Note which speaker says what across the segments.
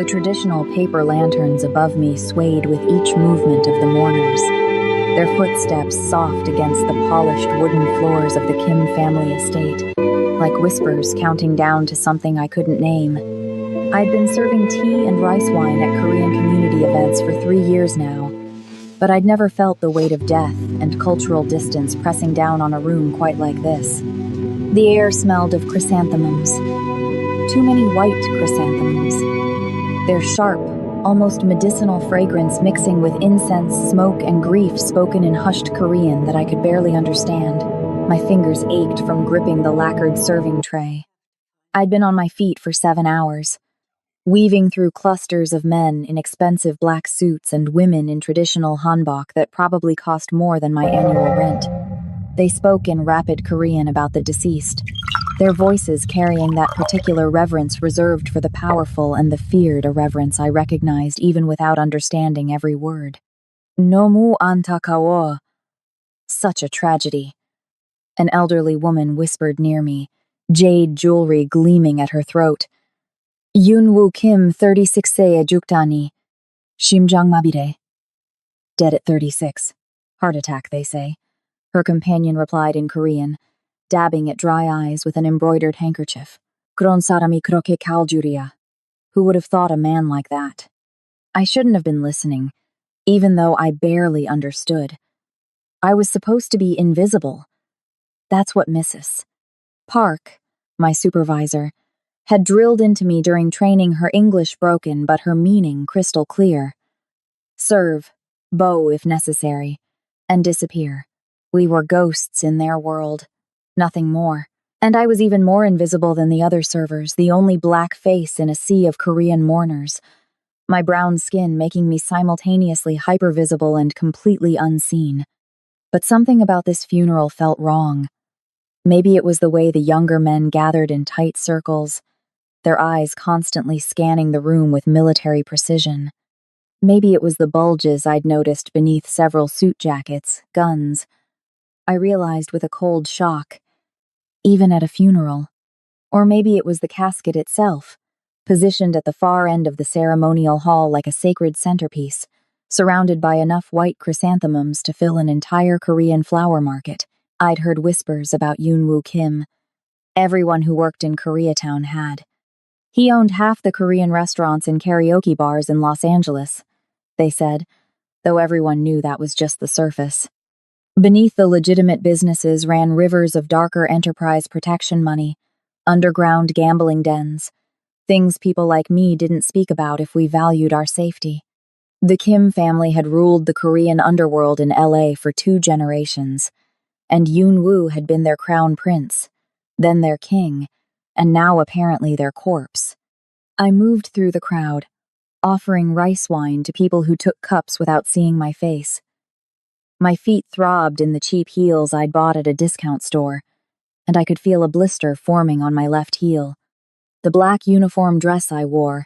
Speaker 1: The traditional paper lanterns above me swayed with each movement of the mourners, their footsteps soft against the polished wooden floors of the Kim family estate, like whispers counting down to something I couldn't name. I'd been serving tea and rice wine at Korean community events for 3 years now, but I'd never felt the weight of death and cultural distance pressing down on a room quite like this. The air smelled of chrysanthemums. Too many white chrysanthemums. Their sharp, almost medicinal fragrance mixing with incense, smoke, and grief spoken in hushed Korean that I could barely understand. My fingers ached from gripping the lacquered serving tray. I'd been on my feet for 7 hours, weaving through clusters of men in expensive black suits and women in traditional hanbok that probably cost more than my annual rent. They spoke in rapid Korean about the deceased, their voices carrying that particular reverence reserved for the powerful and the feared, a reverence I recognized even without understanding every word. Nomu antakawo. Such a tragedy. An elderly woman whispered near me, jade jewelry gleaming at her throat. Yoonwoo Kim, 36세 juktani. Shimjangmabire. Dead at 36. Heart attack, they say. Her companion replied in Korean, dabbing at dry eyes with an embroidered handkerchief. 그런 사람이 그렇게 갈 줄이야. Who would have thought a man like that? I shouldn't have been listening, even though I barely understood. I was supposed to be invisible. That's what Mrs. Park, my supervisor, had drilled into me during training, her English broken but her meaning crystal clear. Serve, bow if necessary, and disappear. We were ghosts in their world, nothing more. And I was even more invisible than the other servers, the only black face in a sea of Korean mourners, my brown skin making me simultaneously hypervisible and completely unseen. But something about this funeral felt wrong. Maybe it was the way the younger men gathered in tight circles, their eyes constantly scanning the room with military precision. Maybe it was the bulges I'd noticed beneath several suit jackets, guns. I realized with a cold shock, even at a funeral. Or maybe it was the casket itself, positioned at the far end of the ceremonial hall like a sacred centerpiece, surrounded by enough white chrysanthemums to fill an entire Korean flower market. I'd heard whispers about Yoonwoo Kim. Everyone who worked in Koreatown had. He owned half the Korean restaurants and karaoke bars in Los Angeles, they said, though everyone knew that was just the surface. Beneath the legitimate businesses ran rivers of darker enterprise protection money, underground gambling dens, things people like me didn't speak about if we valued our safety. The Kim family had ruled the Korean underworld in LA for 2 generations, and Yoon-woo had been their crown prince, then their king, and now apparently their corpse. I moved through the crowd, offering rice wine to people who took cups without seeing my face. My feet throbbed in the cheap heels I'd bought at a discount store, and I could feel a blister forming on my left heel. The black uniform dress I wore,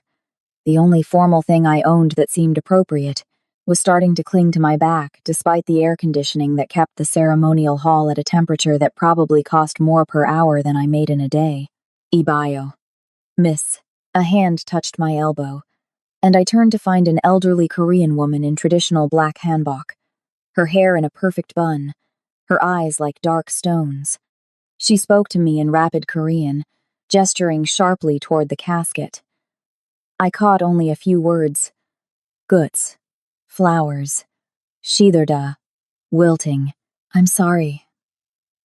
Speaker 1: the only formal thing I owned that seemed appropriate, was starting to cling to my back despite the air conditioning that kept the ceremonial hall at a temperature that probably cost more per hour than I made in a day. Ibayo. Miss. A hand touched my elbow, and I turned to find an elderly Korean woman in traditional black hanbok, her hair in a perfect bun, her eyes like dark stones. She spoke to me in rapid Korean, gesturing sharply toward the casket. I caught only a few words. Guts. Flowers. Shitherda. Wilting. I'm sorry.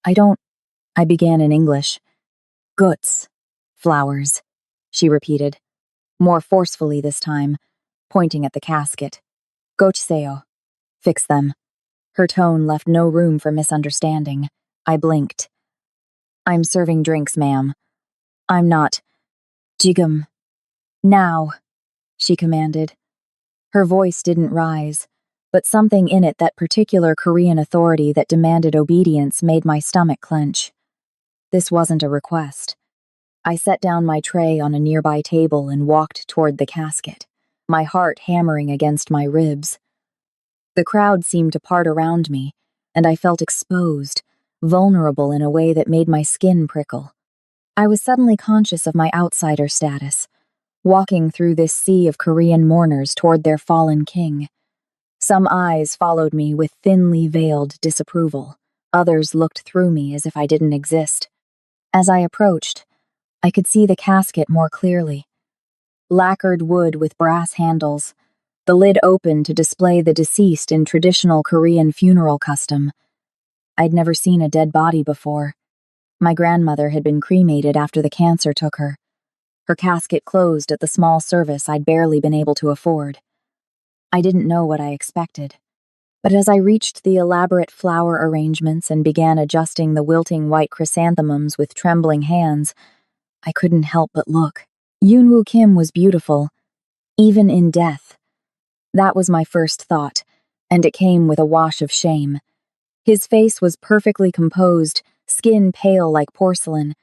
Speaker 1: I began in English. Guts. Flowers, she repeated, more forcefully this time, pointing at the casket. Gochseo. Fix them. Her tone left no room for misunderstanding. I blinked. I'm serving drinks, ma'am. I'm not. Jigum. Now, she commanded. Her voice didn't rise, but something in it, that particular Korean authority that demanded obedience, made my stomach clench. This wasn't a request. I set down my tray on a nearby table and walked toward the casket, my heart hammering against my ribs. The crowd seemed to part around me, and I felt exposed, vulnerable in a way that made my skin prickle. I was suddenly conscious of my outsider status. walking through this sea of Korean mourners toward their fallen king. Some eyes followed me with thinly veiled disapproval. Others looked through me as if I didn't exist. As I approached, I could see the casket more clearly. Lacquered wood with brass handles, the lid open to display the deceased in traditional Korean funeral custom. I'd never seen a dead body before. My grandmother had been cremated after the cancer took her. Her casket closed at the small service I'd barely been able to afford. I didn't know what I expected, but as I reached the elaborate flower arrangements and began adjusting the wilting white chrysanthemums with trembling hands, I couldn't help but look. Yoon-woo Kim was beautiful, even in death. That was my first thought, and it came with a wash of shame. His face was perfectly composed, skin pale like porcelain.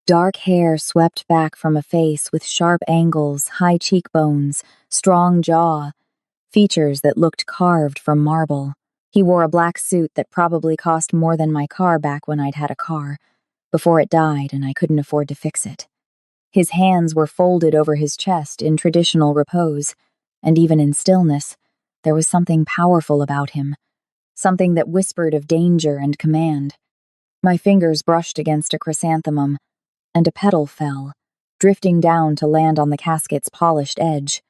Speaker 1: Dark hair swept back from a face with sharp angles, high cheekbones, strong jaw, features that looked carved from marble. He wore a black suit that probably cost more than my car back when I'd had a car, before it died and I couldn't afford to fix it. His hands were folded over his chest in traditional repose, and even in stillness, there was something powerful about him, something that whispered of danger and command. My fingers brushed against a chrysanthemum, and a petal fell, drifting down to land on the casket's polished edge.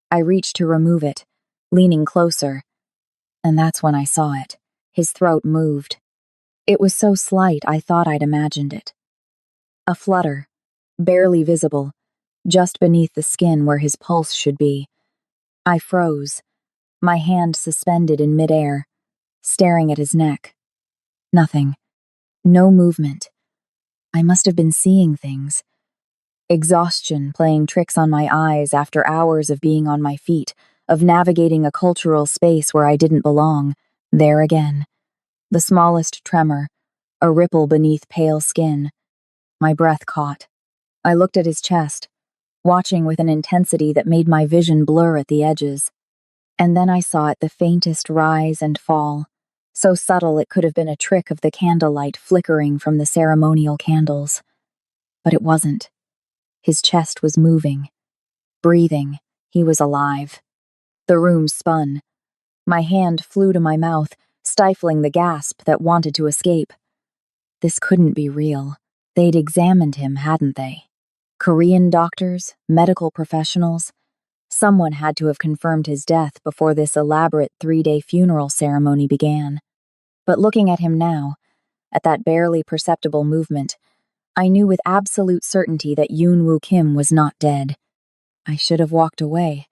Speaker 1: I reached to remove it, leaning closer, and that's when I saw it. His throat moved. It was so slight I thought I'd imagined it. A flutter, barely visible, just beneath the skin where his pulse should be. I froze, my hand suspended in midair, staring at his neck. Nothing. No movement. I must have been seeing things. Exhaustion playing tricks on my eyes after hours of being on my feet, of navigating a cultural space where I didn't belong. There again. The smallest tremor, a ripple beneath pale skin. My breath caught. I looked at his chest, watching with an intensity that made my vision blur at the edges. And then I saw it the faintest rise and fall, so subtle it could have been a trick of the candlelight flickering from the ceremonial candles. But it wasn't. His chest was moving, breathing. He was alive. The room spun. My hand flew to my mouth, stifling the gasp that wanted to escape. This couldn't be real. They'd examined him, hadn't they? Korean doctors, medical professionals. Someone had to have confirmed his death before this elaborate 3-day funeral ceremony began. But looking at him now, at that barely perceptible movement, I knew with absolute certainty that Yoon-woo Kim was not dead. I should have walked away.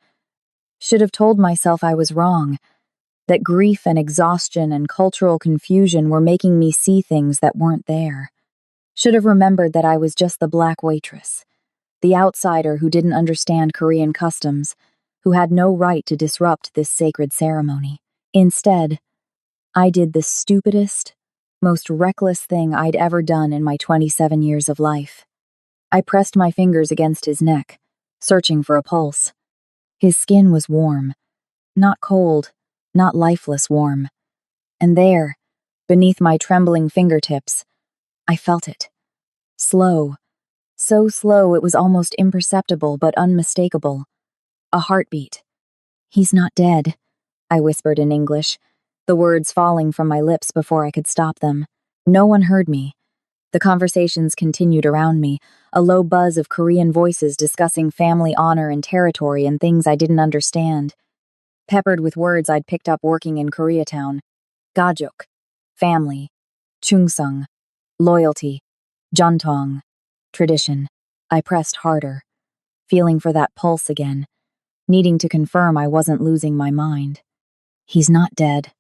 Speaker 1: Should have told myself I was wrong, that grief and exhaustion and cultural confusion were making me see things that weren't there. Should have remembered that I was just the black waitress, the outsider who didn't understand Korean customs, who had no right to disrupt this sacred ceremony. Instead, I did the stupidest, most reckless thing I'd ever done in my 27 years of life. I pressed my fingers against his neck, searching for a pulse. His skin was warm, not cold, not lifeless warm. And there, beneath my trembling fingertips, I felt it. Slow. So slow it was almost imperceptible but unmistakable. A heartbeat. "He's not dead," I whispered in English, the words falling from my lips before I could stop them. No one heard me. The conversations continued around me, a low buzz of Korean voices discussing family honor and territory and things I didn't understand, peppered with words I'd picked up working in Koreatown. Gajuk, family, chungsung, loyalty, jantong, tradition. I pressed harder, feeling for that pulse again, needing to confirm I wasn't losing my mind. "He's not dead,"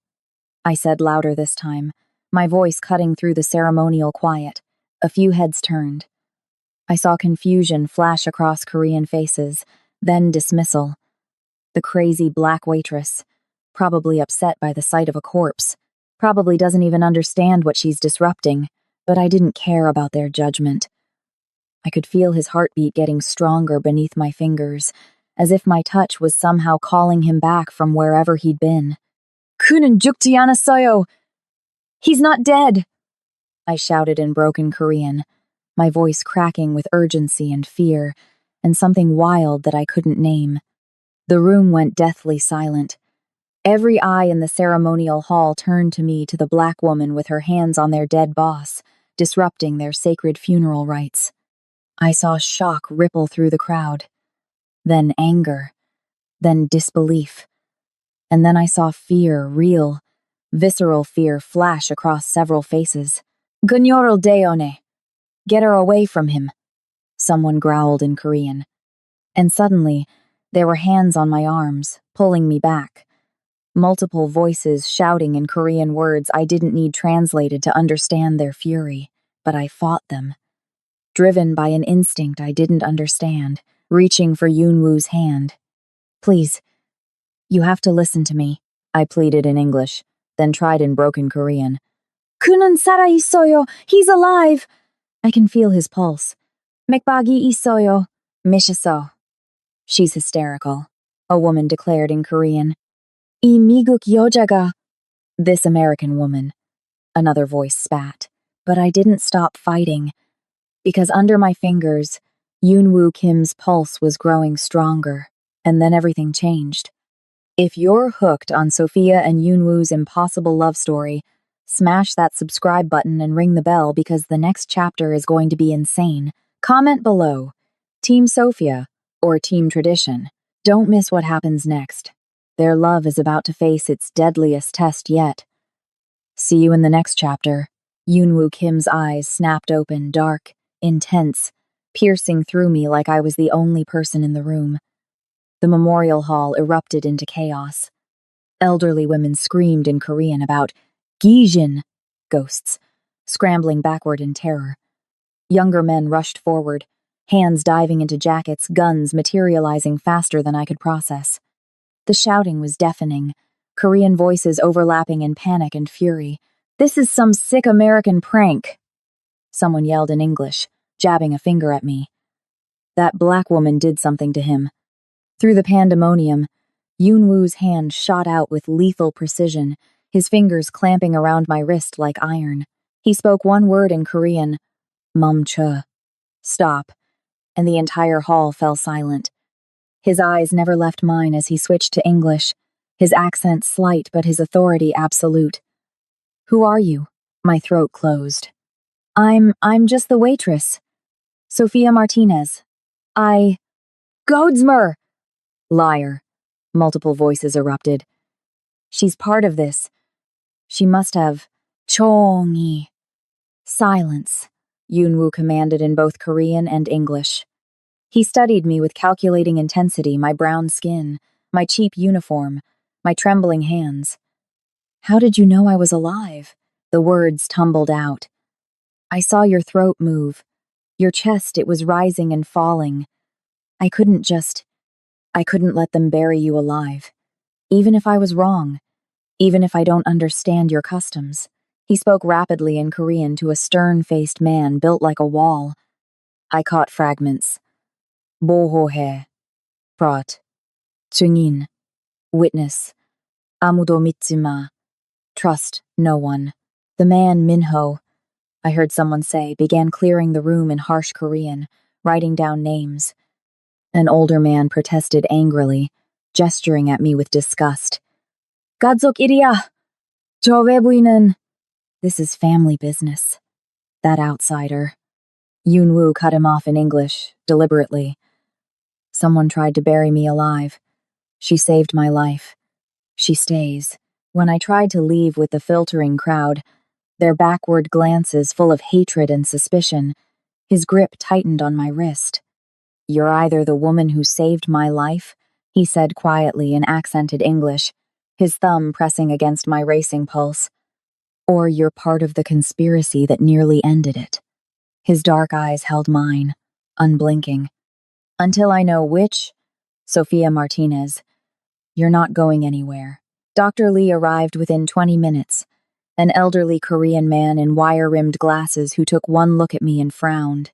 Speaker 1: I said louder this time, my voice cutting through the ceremonial quiet. A few heads turned. I saw confusion flash across Korean faces, then dismissal. The crazy black waitress, probably upset by the sight of a corpse, probably doesn't even understand what she's disrupting, but I didn't care about their judgment. I could feel his heartbeat getting stronger beneath my fingers, as if my touch was somehow calling him back from wherever he'd been. "그는 죽지 않았어요! He's not dead!" I shouted in broken Korean, my voice cracking with urgency and fear, and something wild that I couldn't name. The room went deathly silent. Every eye in the ceremonial hall turned to me, to the black woman with her hands on their dead boss, disrupting their sacred funeral rites. I saw shock ripple through the crowd, then anger, then disbelief. And then I saw fear, real, visceral fear, flash across several faces. Gunyoril Deone! Get her away from him, someone growled in Korean. And suddenly, there were hands on my arms, pulling me back. Multiple voices shouting in Korean words I didn't need translated to understand their fury, but I fought them. Driven by an instinct I didn't understand, reaching for Yoonwoo's hand. Please, you have to listen to me, I pleaded in English, then tried in broken Korean. 그는 살아 있어요. He's alive. I can feel his pulse. 맥박이 있어요. 미쳤어. She's hysterical, a woman declared in Korean. 이 미국 여자가. This American woman. Another voice spat. But I didn't stop fighting, because under my fingers, Yoonwoo Kim's pulse was growing stronger, and then everything changed. If you're hooked on Sophia and Yoonwoo's impossible love story, smash that subscribe button and ring the bell, because the next chapter is going to be insane. Comment below, Team Sophia or Team Tradition. Don't miss what happens next. Their love is about to face its deadliest test yet. See you in the next chapter. Yoonwoo Kim's eyes snapped open, dark, intense, piercing through me like I was the only person in the room. The memorial hall erupted into chaos. Elderly women screamed in Korean about Gijin, ghosts, scrambling backward in terror. Younger men rushed forward, hands diving into jackets, guns materializing faster than I could process. The shouting was deafening, Korean voices overlapping in panic and fury. This is some sick American prank, someone yelled in English, jabbing a finger at me. That black woman did something to him. Through the pandemonium, Yoonwoo's hand shot out with lethal precision, his fingers clamping around my wrist like iron. He spoke one word in Korean, 멈춰, stop, and the entire hall fell silent. His eyes never left mine as he switched to English, his accent slight but his authority absolute. Who are you? My throat closed. I'm just the waitress. Sophia Martinez. Godsmer! Liar. Multiple voices erupted. She's part of this. She must have. Chongi. Silence, Yoonwoo commanded in both Korean and English. He studied me with calculating intensity, my brown skin, my cheap uniform, my trembling hands. How did you know I was alive? The words tumbled out. I saw your throat move. Your chest, it was rising and falling. I couldn't let them bury you alive. Even if I was wrong. Even if I don't understand your customs. He spoke rapidly in Korean to a stern-faced man built like a wall. I caught fragments. 보호해, brought, 증인, witness, 아무도 믿지 마, trust no one. The man, Minho, I heard someone say, began clearing the room in harsh Korean, writing down names. An older man protested angrily, gesturing at me with disgust. 가족일이야! 저 외부인은. This is family business. That outsider. Yoonwoo cut him off in English, deliberately. Someone tried to bury me alive. She saved my life. She stays. When I tried to leave with the filtering crowd, their backward glances full of hatred and suspicion, his grip tightened on my wrist. You're either the woman who saved my life, he said quietly in accented English, his thumb pressing against my racing pulse, or you're part of the conspiracy that nearly ended it. His dark eyes held mine, unblinking. Until I know which, Sophia Martinez, you're not going anywhere. Dr. Lee arrived within 20 minutes, an elderly Korean man in wire-rimmed glasses who took one look at me and frowned.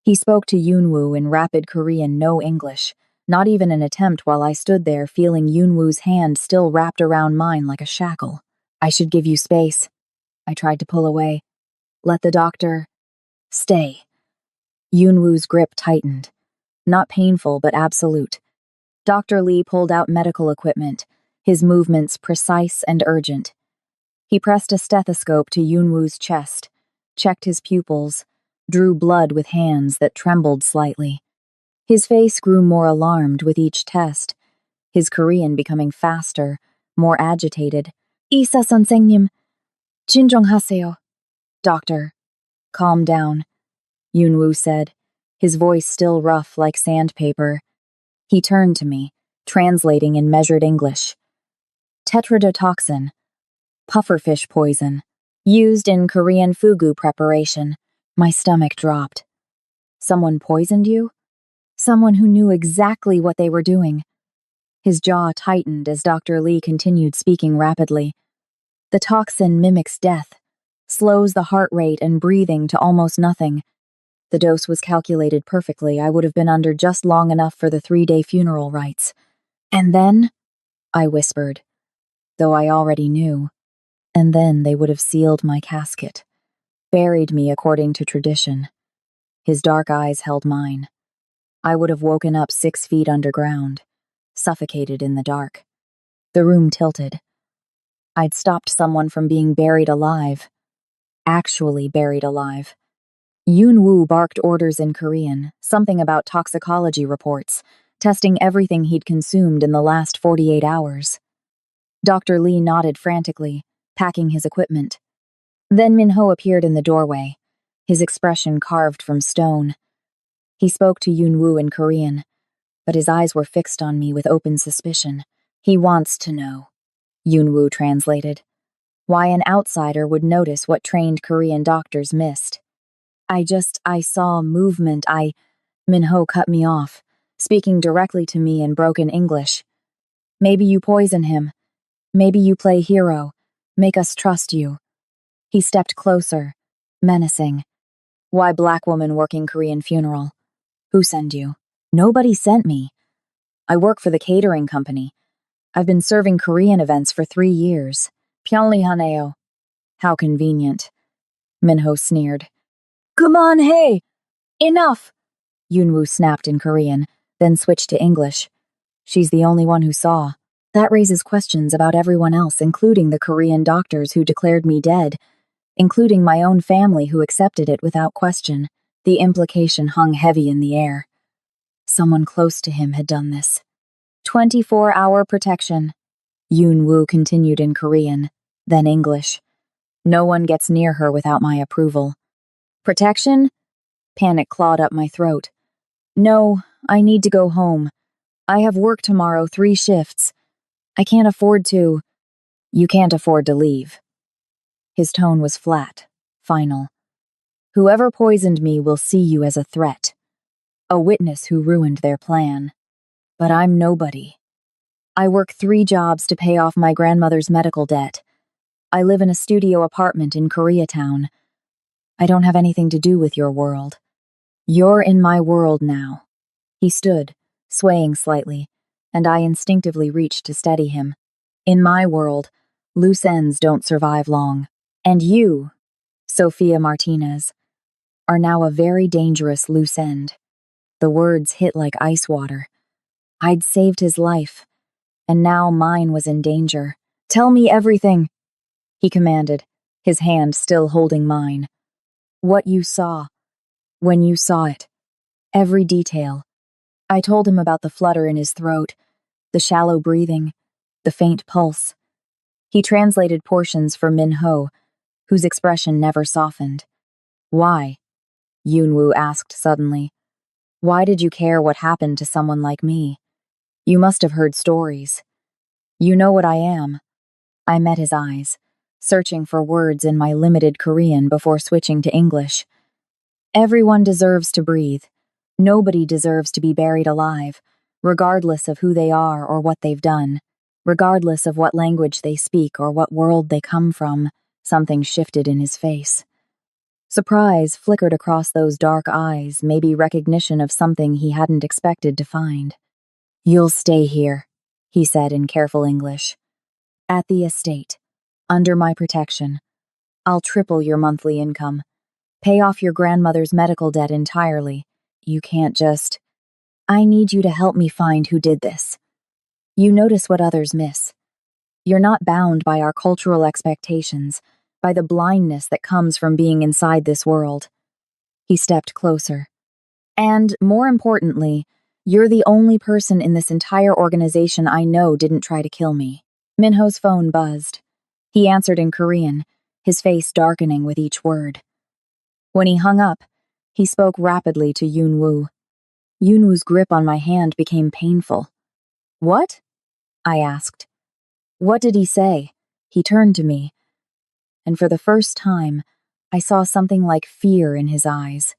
Speaker 1: He spoke to Yoonwoo in rapid Korean, no English, not even an attempt while I stood there feeling Yoonwoo's hand still wrapped around mine like a shackle. I should give you space. I tried to pull away. Let the doctor... Stay. Yoonwoo's grip tightened. Not painful, but absolute. Dr. Lee pulled out medical equipment, his movements precise and urgent. He pressed a stethoscope to Yunwoo's chest, checked his pupils, drew blood with hands that trembled slightly. His face grew more alarmed with each test, his Korean becoming faster, more agitated. Isa 선생님, 진정하세요. Doctor, calm down, Yunwoo said, his voice still rough like sandpaper. He turned to me, translating in measured English. Tetrodotoxin, pufferfish poison, used in Korean fugu preparation. My stomach dropped. Someone poisoned you? Someone who knew exactly what they were doing. His jaw tightened as Dr. Lee continued speaking rapidly. The toxin mimics death, slows the heart rate and breathing to almost nothing. The dose was calculated perfectly. I would have been under just long enough for the 3-day funeral rites. And then, I whispered, though I already knew. And then they would have sealed my casket, buried me according to tradition. His dark eyes held mine. I would have woken up 6 feet underground, suffocated in the dark. The room tilted. I'd stopped someone from being buried alive. Actually buried alive. Yunwoo barked orders in Korean, something about toxicology reports, testing everything he'd consumed in the last 48 hours. Dr. Lee nodded frantically, packing his equipment. Then Minho appeared in the doorway, his expression carved from stone. He spoke to Yunwoo in Korean, but his eyes were fixed on me with open suspicion. He wants to know, Yunwoo translated, why an outsider would notice what trained Korean doctors missed. I saw movement. Minho cut me off, speaking directly to me in broken English. Maybe you poison him. Maybe you play hero. Make us trust you. He stepped closer, menacing. Why black woman working Korean funeral? Who sent you? Nobody sent me. I work for the catering company. I've been serving Korean events for 3 years. Pyongyanghaneo. How convenient. Minho sneered. Come on, hey! Enough! Yunwoo snapped in Korean, then switched to English. She's the only one who saw. That raises questions about everyone else, including the Korean doctors who declared me dead, including my own family who accepted it without question. The implication hung heavy in the air. Someone close to him had done this. 24-hour protection. Yunwoo continued in Korean, then English. No one gets near her without my approval. Protection? Panic clawed up my throat. No, I need to go home. I have work tomorrow, 3 shifts. I can't afford to. You can't afford to leave. His tone was flat, final. Whoever poisoned me will see you as a threat. A witness who ruined their plan. But I'm nobody. I work 3 jobs to pay off my grandmother's medical debt. I live in a studio apartment in Koreatown. I don't have anything to do with your world. You're in my world now. He stood, swaying slightly, and I instinctively reached to steady him. In my world, loose ends don't survive long. And you, Sophia Martinez, are now a very dangerous loose end. The words hit like ice water. I'd saved his life, and now mine was in danger. Tell me everything, he commanded, his hand still holding mine. What you saw, when you saw it, every detail. I told him about the flutter in his throat, the shallow breathing, the faint pulse. He translated portions for Minho, whose expression never softened. Why? Yunwoo asked suddenly. Why did you care what happened to someone like me? You must have heard stories. You know what I am. I met his eyes, searching for words in my limited Korean before switching to English. Everyone deserves to breathe. Nobody deserves to be buried alive, regardless of who they are or what they've done, regardless of what language they speak or what world they come from. Something shifted in his face. Surprise flickered across those dark eyes, maybe recognition of something he hadn't expected to find. You'll stay here, he said in careful English. At the estate, under my protection. I'll triple your monthly income. Pay off your grandmother's medical debt entirely. You can't just... I need you to help me find who did this. You notice what others miss. You're not bound by our cultural expectations, by the blindness that comes from being inside this world. He stepped closer. And, more importantly, you're the only person in this entire organization I know didn't try to kill me. Minho's phone buzzed. He answered in Korean, his face darkening with each word. When he hung up, he spoke rapidly to Yoon-woo. Yoon-woo's grip on my hand became painful. What? I asked. What did he say? He turned to me, and for the first time, I saw something like fear in his eyes.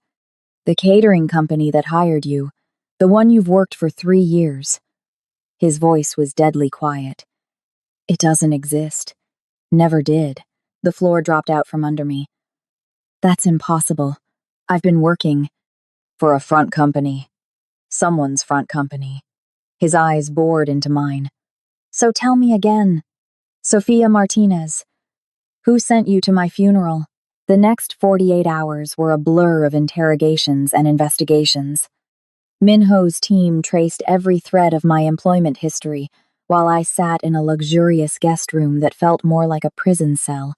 Speaker 1: The catering company that hired you, the one you've worked for 3 years. His voice was deadly quiet. It doesn't exist. Never did. The floor dropped out from under me. That's impossible. I've been working for a front company. Someone's front company. His eyes bored into mine. So tell me again. Sophia Martinez. Who sent you to my funeral? The next 48 hours were a blur of interrogations and investigations. Minho's team traced every thread of my employment history, while I sat in a luxurious guest room that felt more like a prison cell.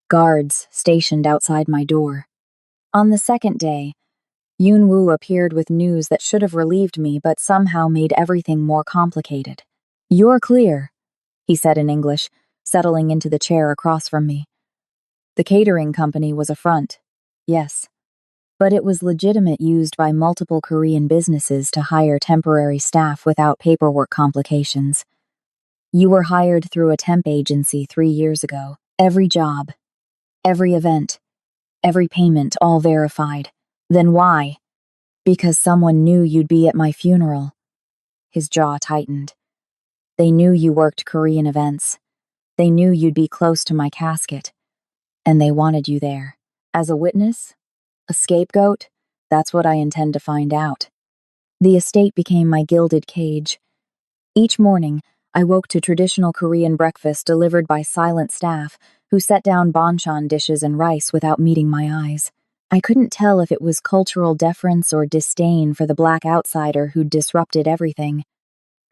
Speaker 1: Guards stationed outside my door. On the second day, Yoon-woo appeared with news that should have relieved me but somehow made everything more complicated. You're clear, he said in English, settling into the chair across from me. The catering company was a front, yes, but it was legitimate, used by multiple Korean businesses to hire temporary staff without paperwork complications. You were hired through a temp agency 3 years ago. Every job, every event, every payment, all verified. Then why? Because someone knew you'd be at my funeral. His jaw tightened. They knew you worked Korean events. They knew you'd be close to my casket. And they wanted you there. As a witness? A scapegoat? That's what I intend to find out. The estate became my gilded cage. Each morning, I woke to traditional Korean breakfast delivered by silent staff who set down banchan dishes and rice without meeting my eyes. I couldn't tell if it was cultural deference or disdain for the black outsider who'd disrupted everything.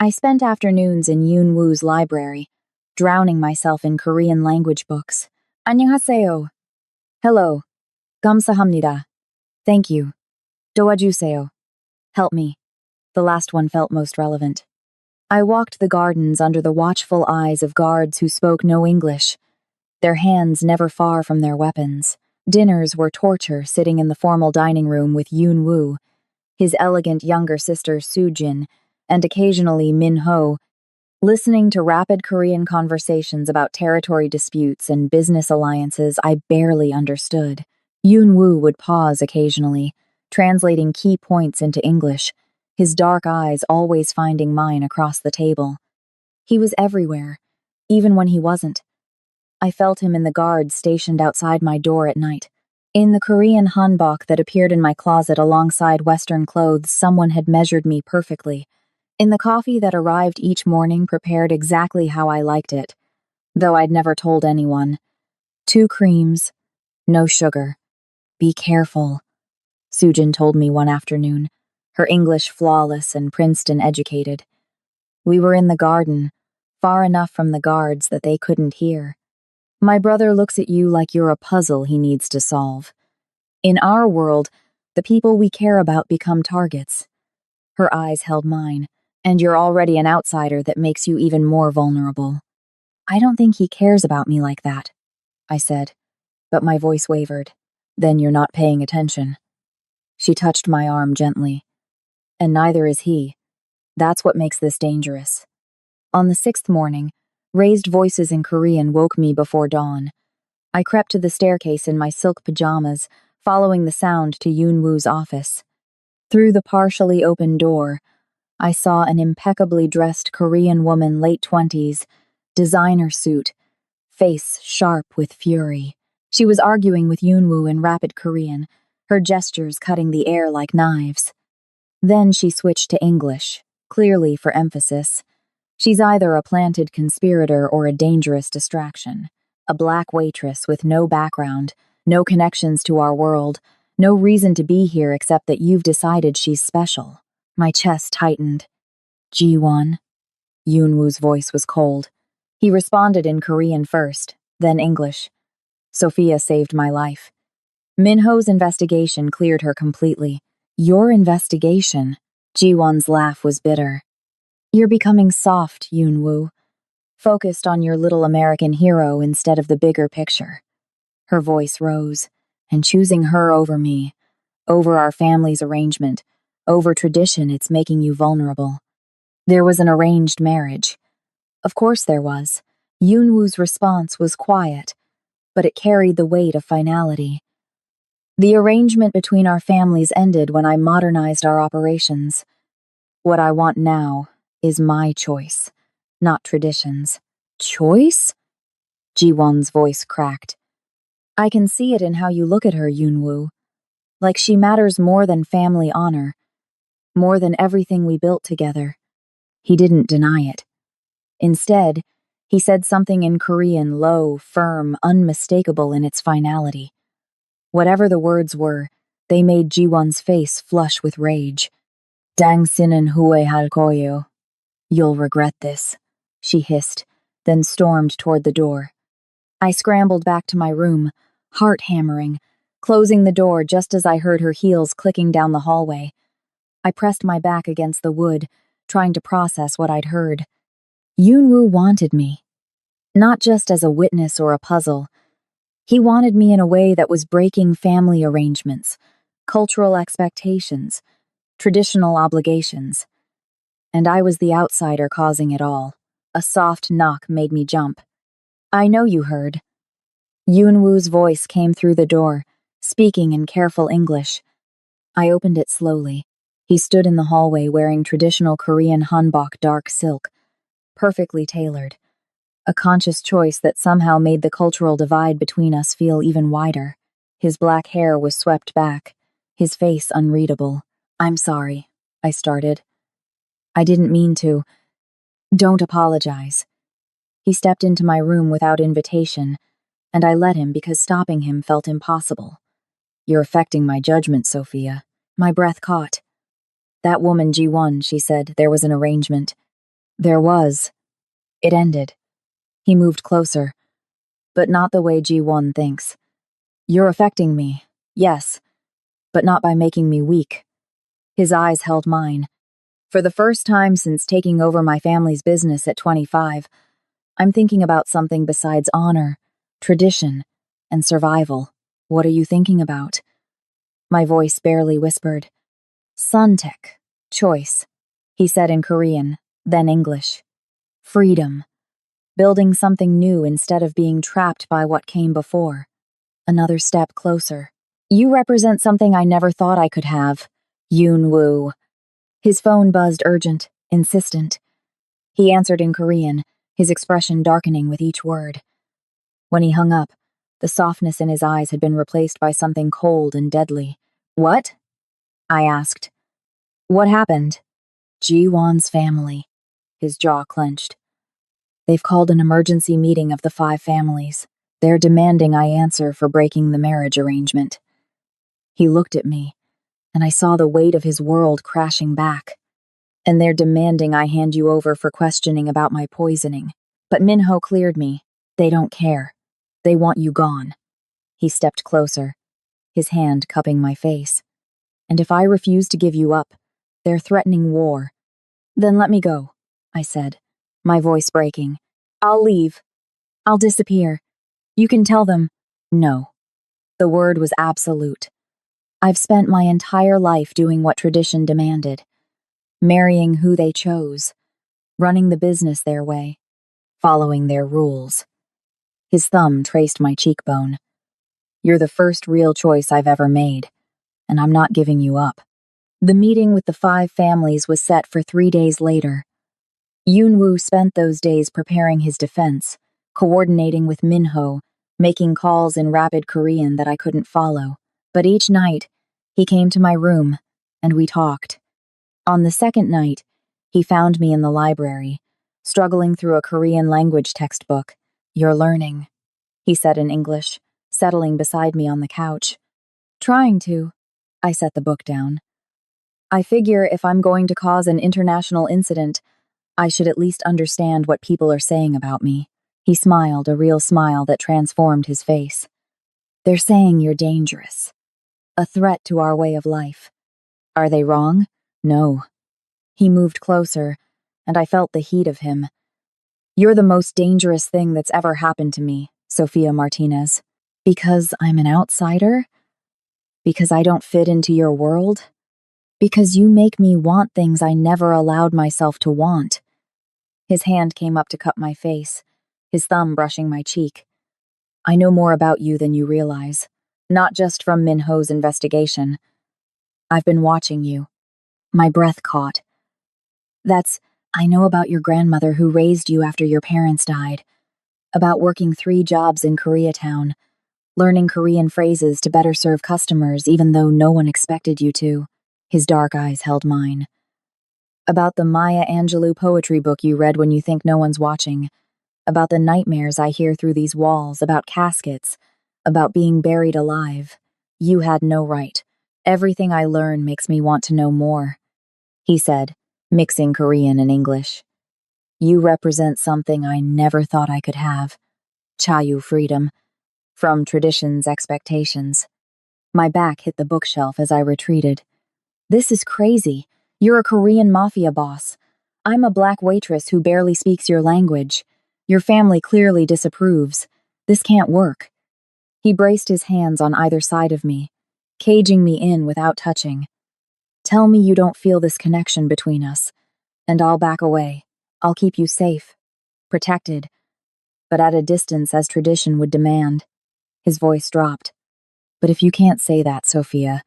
Speaker 1: I spent afternoons in Yoon-woo's library, drowning myself in Korean language books. 안녕하세요. Hello. 감사합니다. Thank you. 도와주세요. Help me. The last one felt most relevant. I walked the gardens under the watchful eyes of guards who spoke no English, their hands never far from their weapons. Dinners were torture, sitting in the formal dining room with Yoon-woo, his elegant younger sister Soo-jin, and occasionally Min-ho, listening to rapid Korean conversations about territory disputes and business alliances I barely understood. Yoon-woo would pause occasionally, translating key points into English, his dark eyes always finding mine across the table. He was everywhere, even when he wasn't. I felt him in the guards stationed outside my door at night. In the Korean hanbok that appeared in my closet alongside Western clothes, someone had measured me perfectly. In the coffee that arrived each morning, prepared exactly how I liked it, though I'd never told anyone. 2 creams, no sugar. Be careful, Soo-jin told me one afternoon, her English flawless and Princeton educated. We were in the garden, far enough from the guards that they couldn't hear. My brother looks at you like you're a puzzle he needs to solve. In our world, the people we care about become targets. Her eyes held mine, and you're already an outsider that makes you even more vulnerable. I don't think he cares about me like that, I said, but my voice wavered. Then you're not paying attention. She touched my arm gently. And neither is he. That's what makes this dangerous. On the 6th morning, raised voices in Korean woke me before dawn. I crept to the staircase in my silk pajamas, following the sound to Yoon-woo's office. Through the partially open door, I saw an impeccably dressed Korean woman, late 20s, designer suit, face sharp with fury. She was arguing with Yoon-woo in rapid Korean, her gestures cutting the air like knives. Then she switched to English, clearly for emphasis. She's either a planted conspirator or a dangerous distraction. A black waitress with no background, no connections to our world, no reason to be here except that you've decided she's special. My chest tightened. Ji-won. Yoon-woo's voice was cold. He responded in Korean first, then English. Sophia saved my life. Minho's investigation cleared her completely. Your investigation? Ji-won's laugh was bitter. You're becoming soft, Yoon-woo. Focused on your little American hero instead of the bigger picture. Her voice rose, and choosing her over me, over our family's arrangement, over tradition, it's making you vulnerable. There was an arranged marriage. Of course there was. Yoon-woo's response was quiet, but it carried the weight of finality. The arrangement between our families ended when I modernized our operations. What I want now is my choice, not traditions. Choice? Ji-won's voice cracked. I can see it in how you look at her, Yoon-woo. Like she matters more than family honor, more than everything we built together. He didn't deny it. Instead, he said something in Korean, low, firm, unmistakable in its finality. Whatever the words were, they made Ji-won's face flush with rage. "당신은 후회할 거예요. You'll regret this," she hissed, then stormed toward the door. I scrambled back to my room, heart hammering, closing the door just as I heard her heels clicking down the hallway. I pressed my back against the wood, trying to process what I'd heard. Yoon-woo wanted me. Not just as a witness or a puzzle. He wanted me in a way that was breaking family arrangements, cultural expectations, traditional obligations. And I was the outsider causing it all. A soft knock made me jump. "I know you heard." Yoon-woo's voice came through the door, speaking in careful English. I opened it slowly. He stood in the hallway wearing traditional Korean hanbok dark silk, perfectly tailored. A conscious choice that somehow made the cultural divide between us feel even wider. His black hair was swept back, his face unreadable. "I'm sorry," I started. "I didn't mean to. Don't apologize." He stepped into my room without invitation, and I let him because stopping him felt impossible. "You're affecting my judgment, Sophia." My breath caught. "That woman Ji-won, she said there was an arrangement." There was. It ended. He moved closer. "But not the way Ji-won thinks. You're affecting me, yes, but not by making me weak." His eyes held mine. "For the first time since taking over my family's business at 25, I'm thinking about something besides honor, tradition, and survival." "What are you thinking about?" My voice barely whispered. "Suntek, choice," he said in Korean, then English. "Freedom. Building something new instead of being trapped by what came before." Another step closer. "You represent something I never thought I could have. Yoon-woo." His phone buzzed urgent, insistent. He answered in Korean, his expression darkening with each word. When he hung up, the softness in his eyes had been replaced by something cold and deadly. "What?" I asked. "What happened?" "Ji-won's family." His jaw clenched. "They've called an emergency meeting of the 5 families. They're demanding I answer for breaking the marriage arrangement." He looked at me, and I saw the weight of his world crashing back. "And they're demanding I hand you over for questioning about my poisoning." But Minho cleared me. "They don't care. They want you gone." He stepped closer, his hand cupping my face. "And if I refuse to give you up, they're threatening war." "Then let me go," I said, my voice breaking. "I'll leave. I'll disappear. You can tell them." "No." The word was absolute. "I've spent my entire life doing what tradition demanded, marrying who they chose, running the business their way, following their rules." His thumb traced my cheekbone. "You're the first real choice I've ever made, and I'm not giving you up." The meeting with the 5 families was set for 3 days later. Yoon-woo spent those days preparing his defense, coordinating with Minho, making calls in rapid Korean that I couldn't follow. But each night, he came to my room, and we talked. On the second night, he found me in the library, struggling through a Korean language textbook. "You're learning," he said in English, settling beside me on the couch. "Trying to." I set the book down. I figure if I'm going to cause an international incident, I should at least understand what people are saying about me. He smiled, a real smile that transformed his face. They're saying you're dangerous, a threat to our way of life. Are they wrong? No. He moved closer, and I felt the heat of him. You're the most dangerous thing that's ever happened to me, Sophia Martinez. Because I'm an outsider? Because I don't fit into your world? Because you make me want things I never allowed myself to want. His hand came up to cup my face, his thumb brushing my cheek. I know more about you than you realize, not just from Minho's investigation. I've been watching you. My breath caught. I know about your grandmother who raised you after your parents died, about working 3 jobs in Koreatown, learning Korean phrases to better serve customers even though no one expected you to. His dark eyes held mine. About the Maya Angelou poetry book you read when you think no one's watching, about the nightmares I hear through these walls, about caskets, about being buried alive. You had no right. Everything I learn makes me want to know more, he said, mixing Korean and English. You represent something I never thought I could have. Chayu freedom. From tradition's expectations. My back hit the bookshelf as I retreated. This is crazy. You're a Korean mafia boss. I'm a black waitress who barely speaks your language. Your family clearly disapproves. This can't work. He braced his hands on either side of me, caging me in without touching. Tell me you don't feel this connection between us, and I'll back away. I'll keep you safe, protected, but at a distance as tradition would demand. His voice dropped. But if you can't say that, Sophia,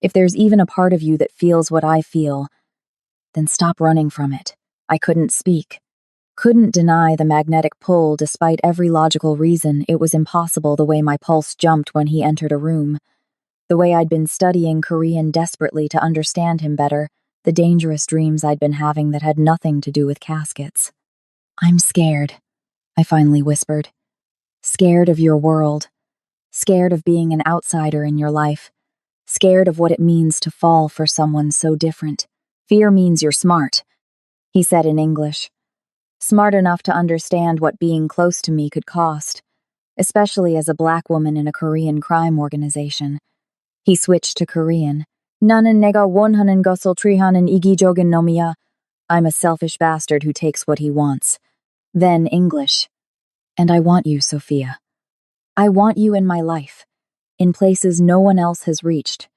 Speaker 1: if there's even a part of you that feels what I feel, then stop running from it. I couldn't speak. Couldn't deny the magnetic pull despite every logical reason. It was impossible the way my pulse jumped when he entered a room. The way I'd been studying Korean desperately to understand him better, the dangerous dreams I'd been having that had nothing to do with caskets. I'm scared, I finally whispered. Scared of your world. Scared of being an outsider in your life. Scared of what it means to fall for someone so different. Fear means you're smart, he said in English. Smart enough to understand what being close to me could cost, especially as a black woman in a Korean crime organization. He switched to Korean. 나는 내가 원하는 것을 취하는 이기적인 놈이야. I'm a selfish bastard who takes what he wants. Then English. And I want you, Sophia. I want you in my life, in places no one else has reached,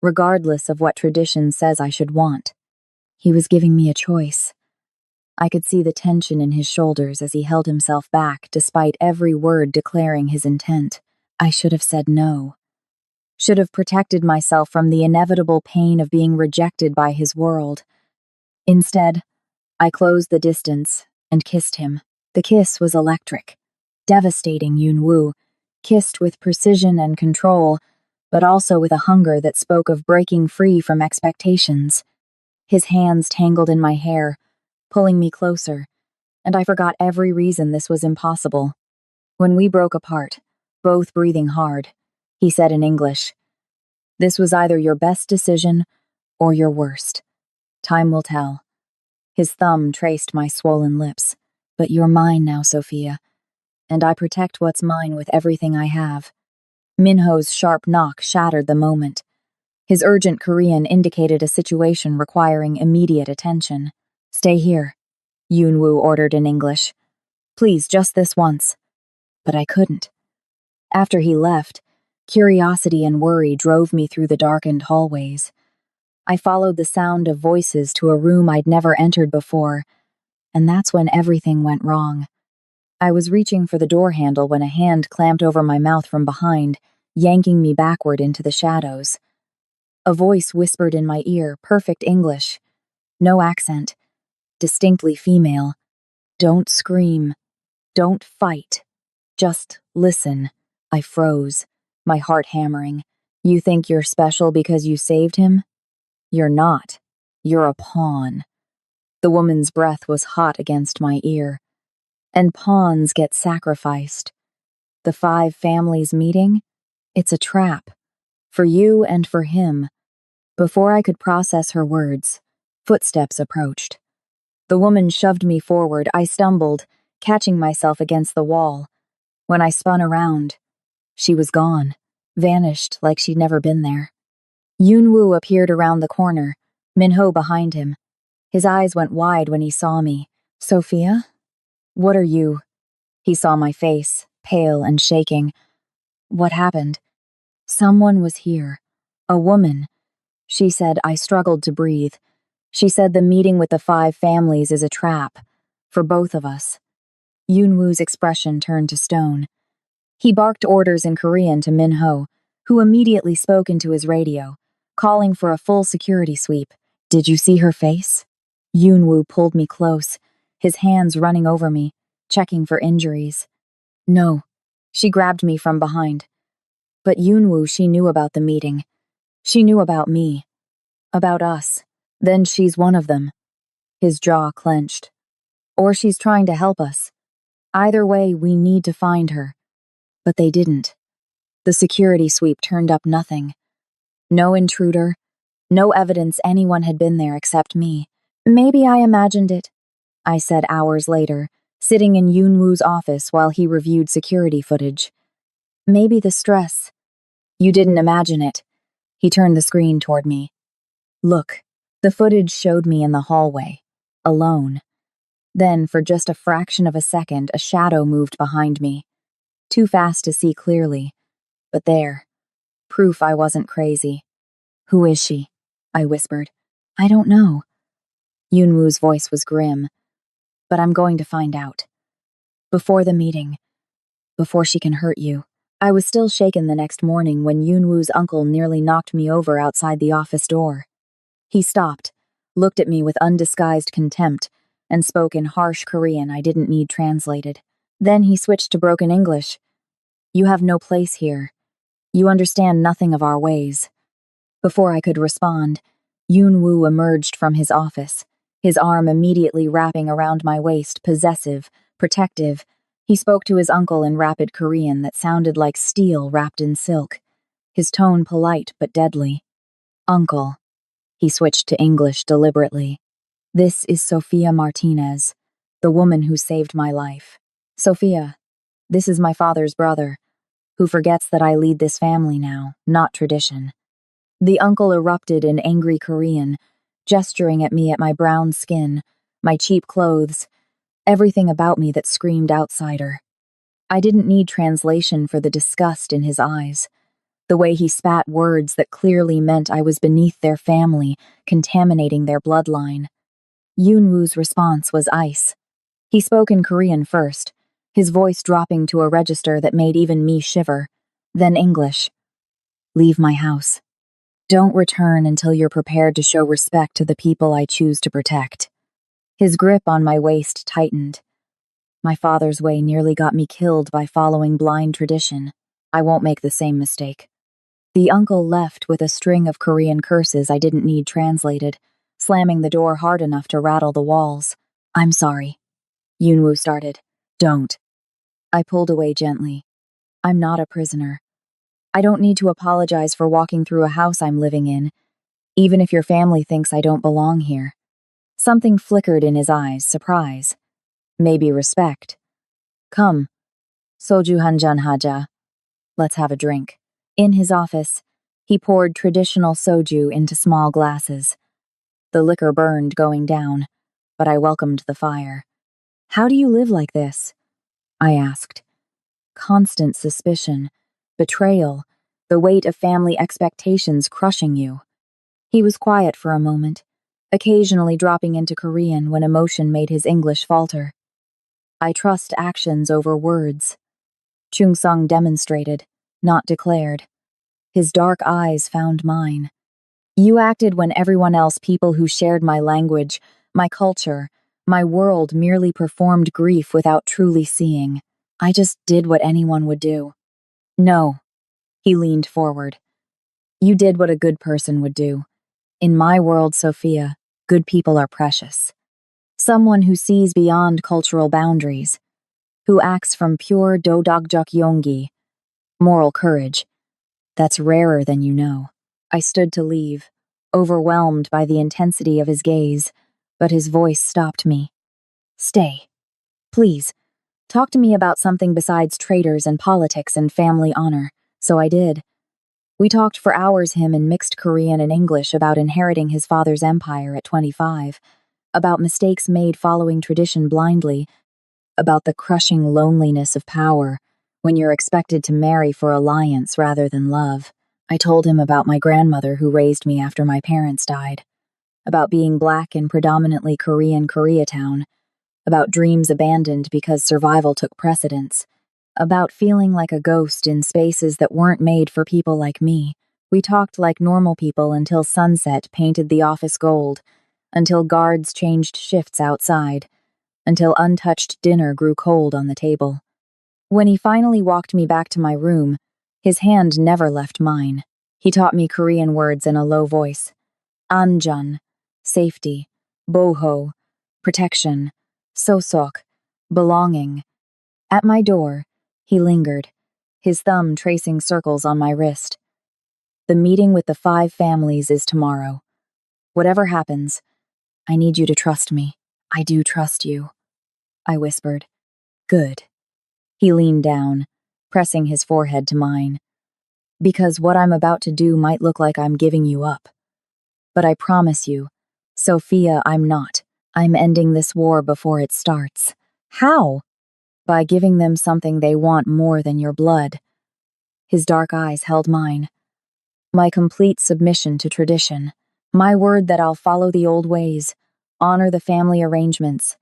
Speaker 1: regardless of what tradition says I should want. He was giving me a choice. I could see the tension in his shoulders as he held himself back despite every word declaring his intent. I should have said no. Should have protected myself from the inevitable pain of being rejected by his world. Instead, I closed the distance and kissed him. The kiss was electric. Devastating, Yun-woo. Kissed with precision and control, but also with a hunger that spoke of breaking free from expectations. His hands tangled in my hair, pulling me closer, and I forgot every reason this was impossible. When we broke apart, both breathing hard, he said in English, "This was either your best decision or your worst. Time will tell." His thumb traced my swollen lips. "But you're mine now, Sophia, and I protect what's mine with everything I have." Minho's sharp knock shattered the moment. His urgent Korean indicated a situation requiring immediate attention. "Stay here," Yun-woo ordered in English. "Please, just this once." But I couldn't. After he left, curiosity and worry drove me through the darkened hallways. I followed the sound of voices to a room I'd never entered before, and that's when everything went wrong. I was reaching for the door handle when a hand clamped over my mouth from behind, yanking me backward into the shadows. A voice whispered in my ear, perfect English. No accent. Distinctly female. "Don't scream. Don't fight. Just listen." I froze, my heart hammering. "You think you're special because you saved him? You're not. You're a pawn." The woman's breath was hot against my ear. "And pawns get sacrificed. The 5 families meeting? It's a trap. For you and for him. Before I could process her words, footsteps approached. The woman shoved me forward. I stumbled, catching myself against the wall. When I spun around, she was gone, vanished like she'd never been there. Yunwoo appeared around the corner, Minho behind him. His eyes went wide when he saw me. Sophia? What are you? He saw my face, pale and shaking. What happened? Someone was here. A woman. She said. I struggled to breathe. She said the meeting with the 5 families is a trap. For both of us. Yunwoo's expression turned to stone. He barked orders in Korean to Minho, who immediately spoke into his radio, calling for a full security sweep. Did you see her face? Yunwoo pulled me close, his hands running over me, checking for injuries. No. She grabbed me from behind. But Yunwoo, she knew about the meeting. She knew about me. About us. Then she's one of them. His jaw clenched. Or she's trying to help us. Either way, we need to find her. But they didn't. The security sweep turned up nothing. No intruder. No evidence anyone had been there except me. Maybe I imagined it, I said hours later, sitting in Yunwoo's office while he reviewed security footage. Maybe the stress. You didn't imagine it. He turned the screen toward me. Look, the footage showed me in the hallway, alone. Then, for just a fraction of a second, a shadow moved behind me. Too fast to see clearly. But there. Proof I wasn't crazy. Who is she? I whispered. I don't know. Yunwoo's voice was grim. But I'm going to find out. Before the meeting. Before she can hurt you. I was still shaken the next morning when Yunwoo's uncle nearly knocked me over outside the office door. He stopped, looked at me with undisguised contempt, and spoke in harsh Korean I didn't need translated. Then he switched to broken English. You have no place here. You understand nothing of our ways. Before I could respond, Yunwoo emerged from his office, his arm immediately wrapping around my waist, possessive, protective. He spoke to his uncle in rapid Korean that sounded like steel wrapped in silk, his tone polite but deadly. Uncle. He switched to English deliberately. This is Sophia Martinez, the woman who saved my life. Sophia, this is my father's brother, who forgets that I lead this family now, not tradition. The uncle erupted in angry Korean, gesturing at me at my brown skin, my cheap clothes, everything about me that screamed outsider. I didn't need translation for the disgust in his eyes, the way he spat words that clearly meant I was beneath their family, contaminating their bloodline. Yunwoo's response was ice. He spoke in Korean first, his voice dropping to a register that made even me shiver, then English. Leave my house. Don't return until you're prepared to show respect to the people I choose to protect. His grip on my waist tightened. My father's way nearly got me killed by following blind tradition. I won't make the same mistake. The uncle left with a string of Korean curses I didn't need translated, slamming the door hard enough to rattle the walls. I'm sorry. Yunwoo started. Don't. I pulled away gently. I'm not a prisoner. I don't need to apologize for walking through a house I'm living in, even if your family thinks I don't belong here. Something flickered in his eyes, surprise. Maybe respect. Come. Soju hanjan haja. Let's have a drink. In his office, he poured traditional soju into small glasses. The liquor burned going down, but I welcomed the fire. How do you live like this? I asked. Constant suspicion, betrayal, the weight of family expectations crushing you. He was quiet for a moment, occasionally dropping into Korean when emotion made his English falter. I trust actions over words. Chung-sung demonstrated, not declared. His dark eyes found mine. You acted when everyone else, people who shared my language, my culture, my world, merely performed grief without truly seeing. I just did what anyone would do. No. He leaned forward. You did what a good person would do. In my world, Sophia, good people are precious. Someone who sees beyond cultural boundaries, who acts from pure dodogjok yongi, moral courage. That's rarer than you know. I stood to leave, overwhelmed by the intensity of his gaze, but his voice stopped me. Stay. Please. Talk to me about something besides traitors and politics and family honor. So I did. We talked for hours, him in mixed Korean and English, about inheriting his father's empire at 25, about mistakes made following tradition blindly, about the crushing loneliness of power when you're expected to marry for alliance rather than love. I told him about my grandmother who raised me after my parents died, about being black in predominantly Korean Koreatown, about dreams abandoned because survival took precedence, about feeling like a ghost in spaces that weren't made for people like me. We talked like normal people until sunset painted the office gold, until guards changed shifts outside, until untouched dinner grew cold on the table. When he finally walked me back to my room, his hand never left mine. He taught me Korean words in a low voice. Anjan, safety, boho, protection, sosok, belonging. At my door, he lingered, his thumb tracing circles on my wrist. The meeting with the 5 families is tomorrow. Whatever happens, I need you to trust me. I do trust you, I whispered. Good. He leaned down, pressing his forehead to mine. Because what I'm about to do might look like I'm giving you up. But I promise you, Sophia, I'm not. I'm ending this war before it starts. How? By giving them something they want more than your blood. His dark eyes held mine. My complete submission to tradition. My word that I'll follow the old ways, honor the family arrangements,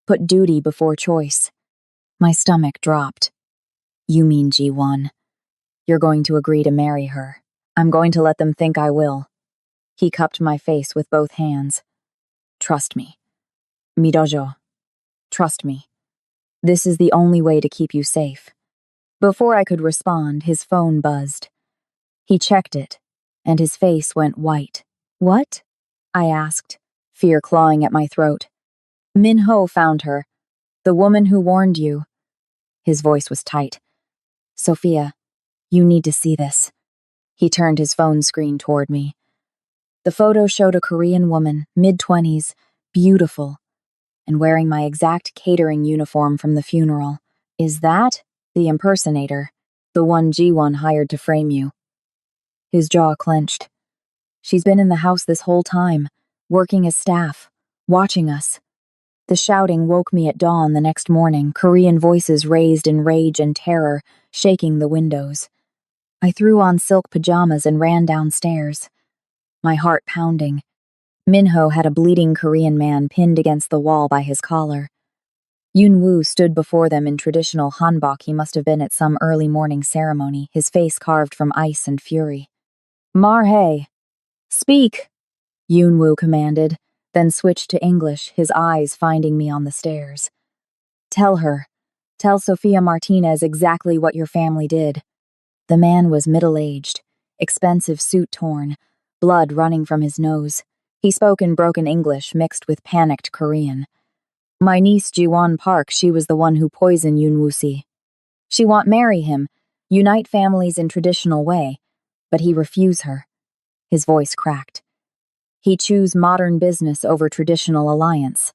Speaker 1: put duty before choice. My stomach dropped. You mean G1. You're going to agree to marry her. I'm going to let them think I will. He cupped my face with both hands. Trust me. Midojo. Trust me. This is the only way to keep you safe. Before I could respond, his phone buzzed. He checked it, and his face went white. What? I asked, fear clawing at my throat. Minho found her. The woman who warned you. His voice was tight. Sophia, you need to see this. He turned his phone screen toward me. The photo showed a Korean woman, mid-20s, beautiful, and wearing my exact catering uniform from the funeral. Is that the impersonator, the one G1 hired to frame you? His jaw clenched. She's been in the house this whole time, working as staff, watching us. The shouting woke me at dawn the next morning, Korean voices raised in rage and terror, shaking the windows. I threw on silk pajamas and ran downstairs, my heart pounding. Minho had a bleeding Korean man pinned against the wall by his collar. Yoon-woo stood before them in traditional hanbok. He must have been at some early morning ceremony, his face carved from ice and fury. Marhae, speak, Yoon-woo commanded, then switched to English, his eyes finding me on the stairs. Tell Sofia Martinez exactly what your family did. The man was middle-aged, expensive suit torn, blood running from his nose. He spoke in broken English mixed with panicked Korean. My niece Jiwon Park, she was the one who poisoned Yoon-woo-si. She want marry him, unite families in traditional way, but he refuse her. His voice cracked. He choose modern business over traditional alliance.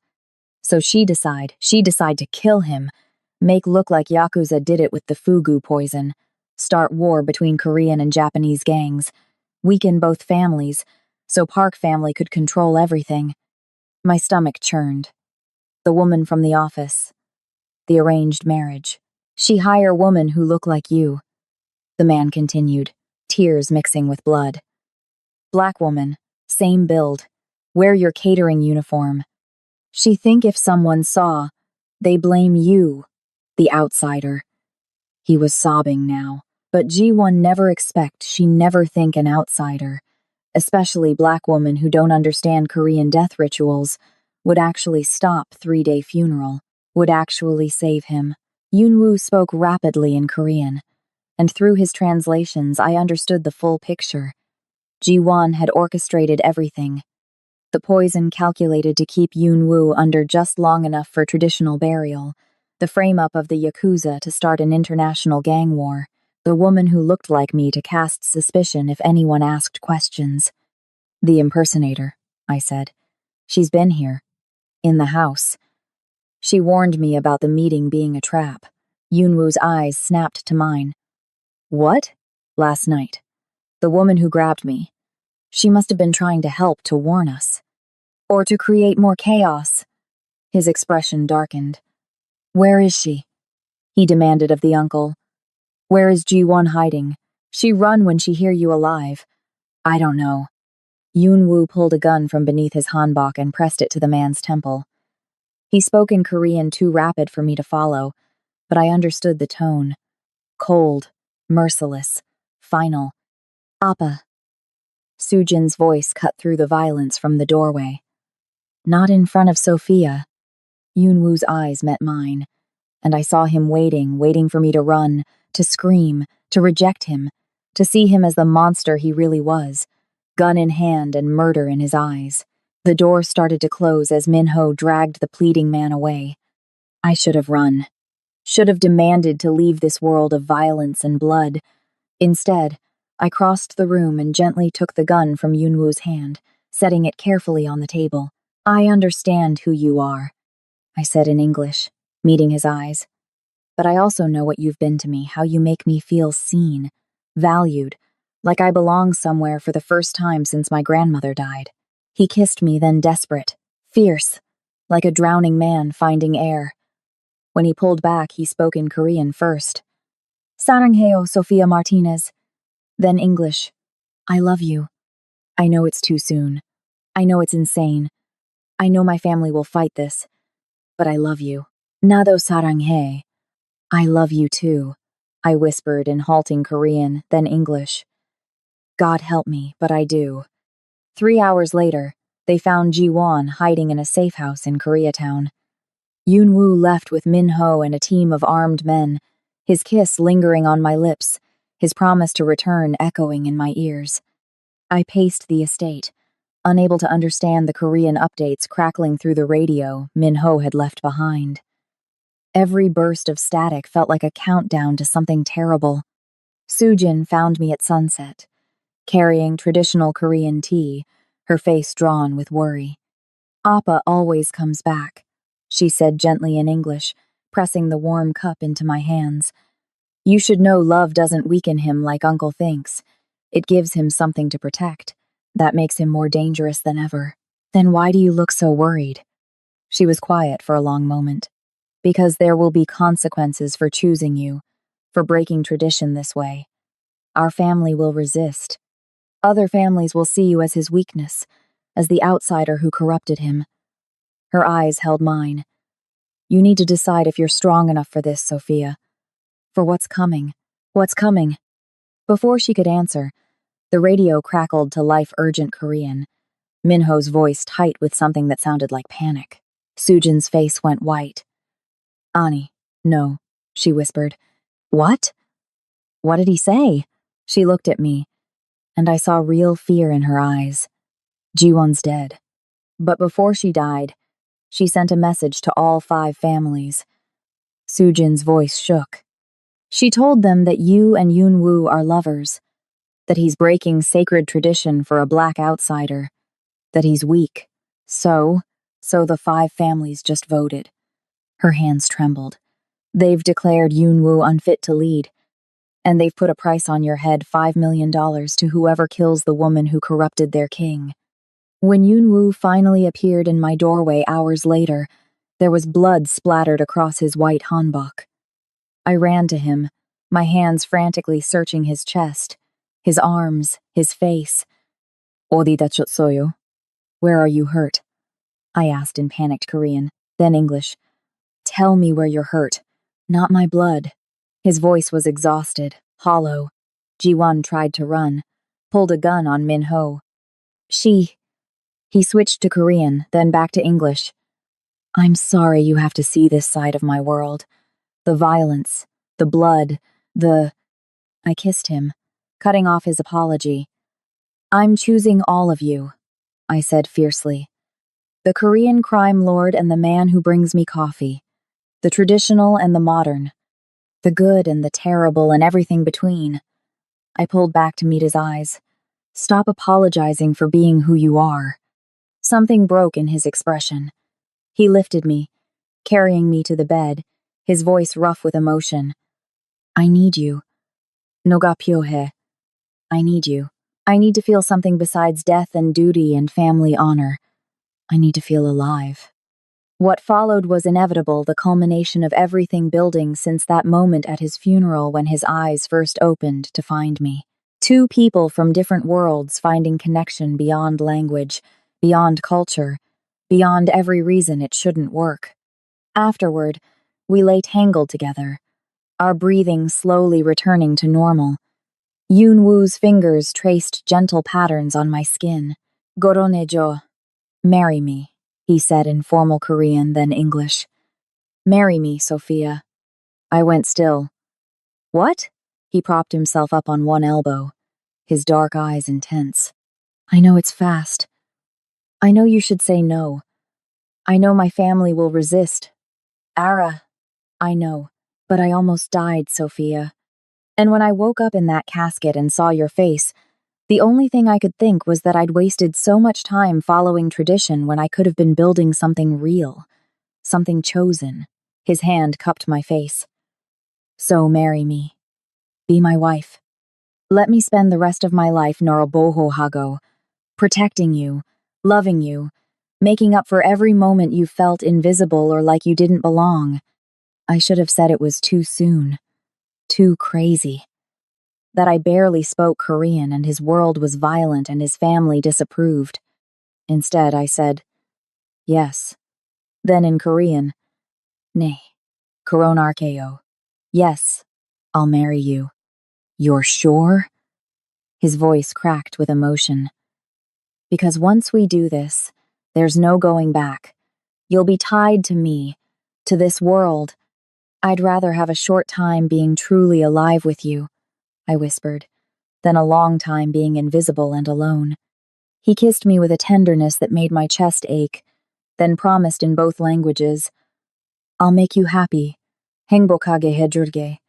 Speaker 1: So she decide to kill him, make look like Yakuza did it with the fugu poison, start war between Korean and Japanese gangs, weaken both families, so Park family could control everything. My stomach churned. The woman from the office. The arranged marriage. She hire woman who look like you. The man continued, tears mixing with blood. Black woman, same build. Wear your catering uniform. She think if someone saw, they blame you, the outsider. He was sobbing now, but G1 never expect she never think an outsider, especially black woman who don't understand Korean death rituals, would actually stop 3-day funeral, would actually save him. Yoon-woo spoke rapidly in Korean, and through his translations I understood the full picture. Ji-won had orchestrated everything. The poison calculated to keep Yoon-woo under just long enough for traditional burial, the frame-up of the Yakuza to start an international gang war, the woman who looked like me to cast suspicion if anyone asked questions. The impersonator, I said. She's been here. In the house. She warned me about the meeting being a trap. Yunwoo's eyes snapped to mine. What? Last night. The woman who grabbed me. She must have been trying to help to warn us. Or to create more chaos. His expression darkened. Where is she? He demanded of the uncle. Where is Ji-won hiding? She run when she hear you alive. I don't know. Yunwoo pulled a gun from beneath his hanbok and pressed it to the man's temple. He spoke in Korean too rapid for me to follow, but I understood the tone. Cold, merciless, final. Appa. Sujin's voice cut through the violence from the doorway. Not in front of Sophia. Yunwoo's eyes met mine, and I saw him waiting for me to run, to scream, to reject him, to see him as the monster he really was, gun in hand and murder in his eyes. The door started to close as Minho dragged the pleading man away. I should have run. Should have demanded to leave this world of violence and blood. Instead, I crossed the room and gently took the gun from Yunwoo's hand, setting it carefully on the table. I understand who you are, I said in English, meeting his eyes. But I also know what you've been to me, how you make me feel seen, valued, like I belong somewhere for the first time since my grandmother died. He kissed me, then desperate, fierce, like a drowning man finding air. When he pulled back, he spoke in Korean first. Sarangheo, Sophia Martinez. Then English. I love you. I know it's too soon. I know it's insane. I know my family will fight this. But I love you. Nado saranghae. I love you too, I whispered in halting Korean, then English. God help me, but I do. 3 hours later, they found Ji-won hiding in a safe house in Koreatown. Yunwoo left with Minho and a team of armed men, his kiss lingering on my lips, his promise to return echoing in my ears. I paced the estate, unable to understand the Korean updates crackling through the radio Minho had left behind. Every burst of static felt like a countdown to something terrible. Sujin found me at sunset, carrying traditional Korean tea, her face drawn with worry. Appa always comes back, she said gently in English, pressing the warm cup into my hands. You should know love doesn't weaken him like Uncle thinks. It gives him something to protect. That makes him more dangerous than ever. Then why do you look so worried? She was quiet for a long moment. Because there will be consequences for choosing you, for breaking tradition this way. Our family will resist. Other families will see you as his weakness, as the outsider who corrupted him. Her eyes held mine. You need to decide if you're strong enough for this, Sophia. For what's coming. What's coming? Before she could answer, the radio crackled to life-urgent Korean, Minho's voice tight with something that sounded like panic. Sujin's face went white. Ani, no, she whispered. What? What did he say? She looked at me, and I saw real fear in her eyes. Ji-won's dead. But before she died, she sent a message to all 5 families. Sujin's voice shook. She told them that you and Yunwoo are lovers, that he's breaking sacred tradition for a black outsider, that he's weak. So the 5 families just voted. Her hands trembled. They've declared Yunwoo unfit to lead, and they've put a price on your head, $5 million to whoever kills the woman who corrupted their king. When Yunwoo finally appeared in my doorway hours later, there was blood splattered across his white hanbok. I ran to him, my hands frantically searching his chest, his arms, his face. 어디 다쳤어요? Where are you hurt? I asked in panicked Korean, then English. Tell me where you're hurt. Not my blood. His voice was exhausted, hollow. Ji-won tried to run, pulled a gun on Minho. He switched to Korean, then back to English. I'm sorry you have to see this side of my world. The violence, the blood, I kissed him, cutting off his apology. I'm choosing all of you, I said fiercely. The Korean crime lord and the man who brings me coffee. The traditional and the modern. The good and the terrible and everything between. I pulled back to meet his eyes. Stop apologizing for being who you are. Something broke in his expression. He lifted me, carrying me to the bed, his voice rough with emotion. I need you. Noga pyohe. I need you. I need to feel something besides death and duty and family honor. I need to feel alive. What followed was inevitable, the culmination of everything building since that moment at his funeral when his eyes first opened to find me. Two people from different worlds finding connection beyond language, beyond culture, beyond every reason it shouldn't work. Afterward, we lay tangled together, our breathing slowly returning to normal. Yoon Woo's fingers traced gentle patterns on my skin. Goronejo, marry me, he said in formal Korean, then English. Marry me, Sophia. I went still. What? He propped himself up on one elbow, his dark eyes intense. I know it's fast. I know you should say no. I know my family will resist. Ara, I know, but I almost died, Sophia. And when I woke up in that casket and saw your face, the only thing I could think was that I'd wasted so much time following tradition when I could have been building something real, something chosen. His hand cupped my face. So marry me. Be my wife. Let me spend the rest of my life Noroboho Hago, protecting you, loving you, making up for every moment you felt invisible or like you didn't belong. I should have said it was too soon, too crazy. That I barely spoke Korean and his world was violent and his family disapproved. Instead, I said, yes. Then in Korean, ne, koronarkeo. Yes, I'll marry you. You're sure? His voice cracked with emotion. Because once we do this, there's no going back. You'll be tied to me, to this world. I'd rather have a short time being truly alive with you, I whispered, than a long time being invisible and alone. He kissed me with a tenderness that made my chest ache, then promised in both languages, I'll make you happy, hengbokage hejurge,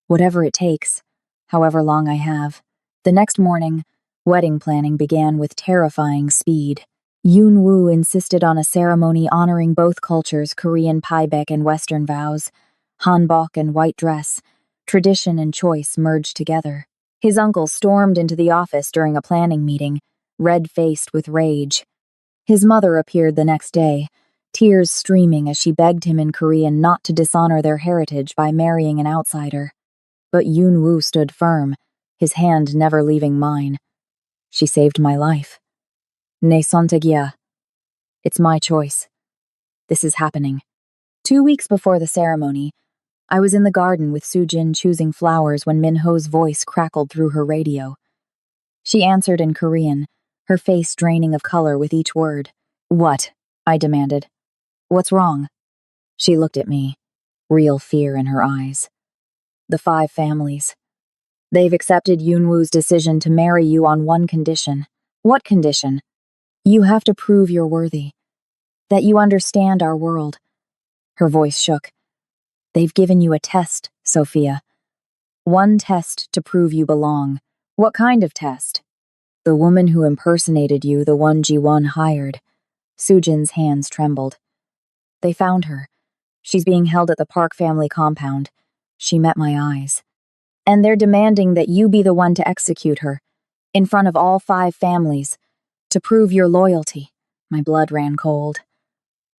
Speaker 1: whatever it takes, however long I have. The next morning, wedding planning began with terrifying speed. Yoon Woo insisted on a ceremony honoring both cultures, Korean paibek and Western vows, hanbok and white dress, tradition and choice merged together. His uncle stormed into the office during a planning meeting, red-faced with rage. His mother appeared the next day, tears streaming as she begged him in Korean not to dishonor their heritage by marrying an outsider. But Yoon Woo stood firm, his hand never leaving mine. She saved my life. Ne sontagia. It's my choice. This is happening. 2 weeks before the ceremony, I was in the garden with Sujin choosing flowers when Minho's voice crackled through her radio. She answered in Korean, her face draining of color with each word. What? I demanded. What's wrong? She looked at me, real fear in her eyes. The 5 families. They've accepted Yoon Woo's decision to marry you on one condition. What condition? You have to prove you're worthy. That you understand our world. Her voice shook. They've given you a test, Sophia. One test to prove you belong. What kind of test? The woman who impersonated you, the one Ji-won hired. Sujin's hands trembled. They found her. She's being held at the Park family compound. She met my eyes. And they're demanding that you be the one to execute her, in front of all 5 families, to prove your loyalty. My blood ran cold.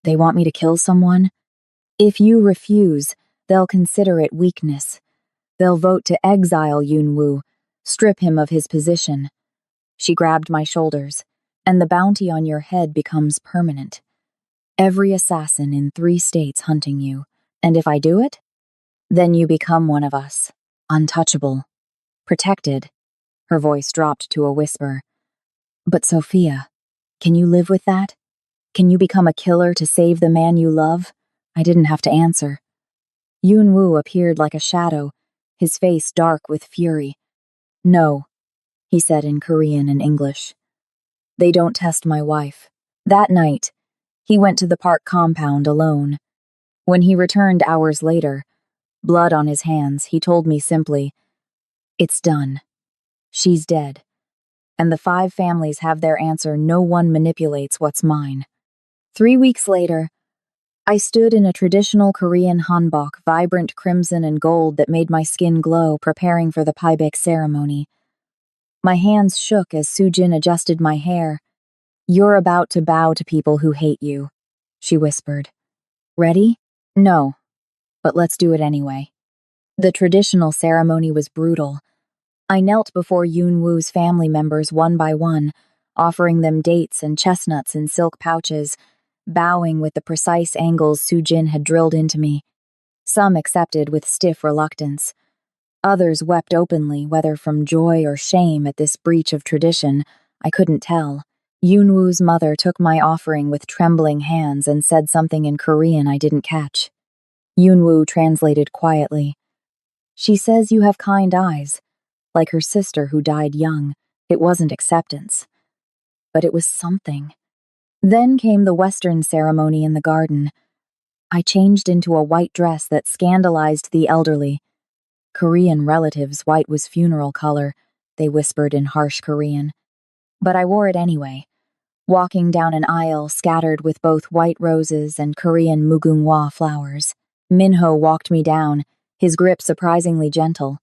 Speaker 1: They want me to kill someone? If you refuse, they'll consider it weakness. They'll vote to exile Yoon Woo, strip him of his position. She grabbed my shoulders, and the bounty on your head becomes permanent. Every assassin in 3 states hunting you, and if I do it, then you become one of us. Untouchable. Protected. Her voice dropped to a whisper. But Sophia, can you live with that? Can you become a killer to save the man you love? I didn't have to answer. Yoon Woo appeared like a shadow, his face dark with fury. No, he said in Korean and English. They don't test my wife. That night, he went to the park compound alone. When he returned hours later, blood on his hands, he told me simply, it's done. She's dead. and the 5 families have their answer. No one manipulates what's mine. 3 weeks later, I stood in a traditional Korean hanbok, vibrant crimson and gold that made my skin glow, preparing for the paibak ceremony. My hands shook as Sujin adjusted my hair. "You're about to bow to people who hate you," she whispered. "Ready?" "No, but let's do it anyway." The traditional ceremony was brutal. I knelt before Yoon-woo's family members one by one, offering them dates and chestnuts in silk pouches, bowing with the precise angles Sujin had drilled into me. Some accepted with stiff reluctance. Others wept openly, whether from joy or shame at this breach of tradition. I couldn't tell. Yoon-woo's mother took my offering with trembling hands and said something in Korean I didn't catch. Yoon-woo translated quietly. "She says you have kind eyes, like her sister who died young." It wasn't acceptance, but it was something. Then came the Western ceremony in the garden. I changed into a white dress that scandalized the elderly. Korean relatives, white was funeral color, they whispered in harsh Korean. But I wore it anyway, walking down an aisle scattered with both white roses and Korean mugunghwa flowers. Minho walked me down, his grip surprisingly gentle.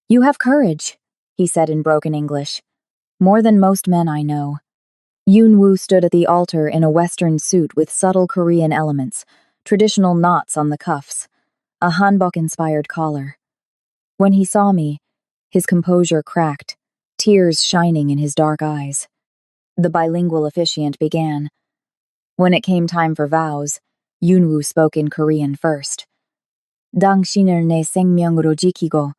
Speaker 1: "You have courage," he said in broken English. "More than most men I know." Yoon-woo stood at the altar in a Western suit with subtle Korean elements, traditional knots on the cuffs, a hanbok-inspired collar. When he saw me, his composure cracked, tears shining in his dark eyes. The bilingual officiant began. When it came time for vows, Yoon-woo spoke in Korean first. "당신을 내 생명으로 지키고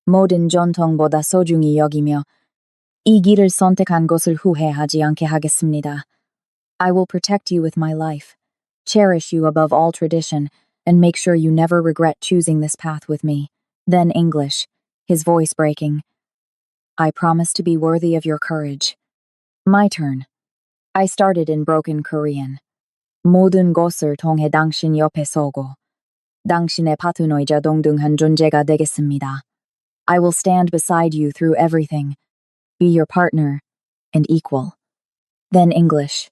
Speaker 1: 모든 전통보다 소중히 여기며 이 길을 선택한 것을 후회하지 않게 하겠습니다. I will protect you with my life, cherish you above all tradition, and make sure you never regret choosing this path with me." Then English, his voice breaking. "I promise to be worthy of your courage." My turn. I started in broken Korean. 모든 것을 통해 당신 옆에 서고 당신의 파트너이자 동등한 존재가 되겠습니다. I will stand beside you through everything, be your partner, and equal. Then English.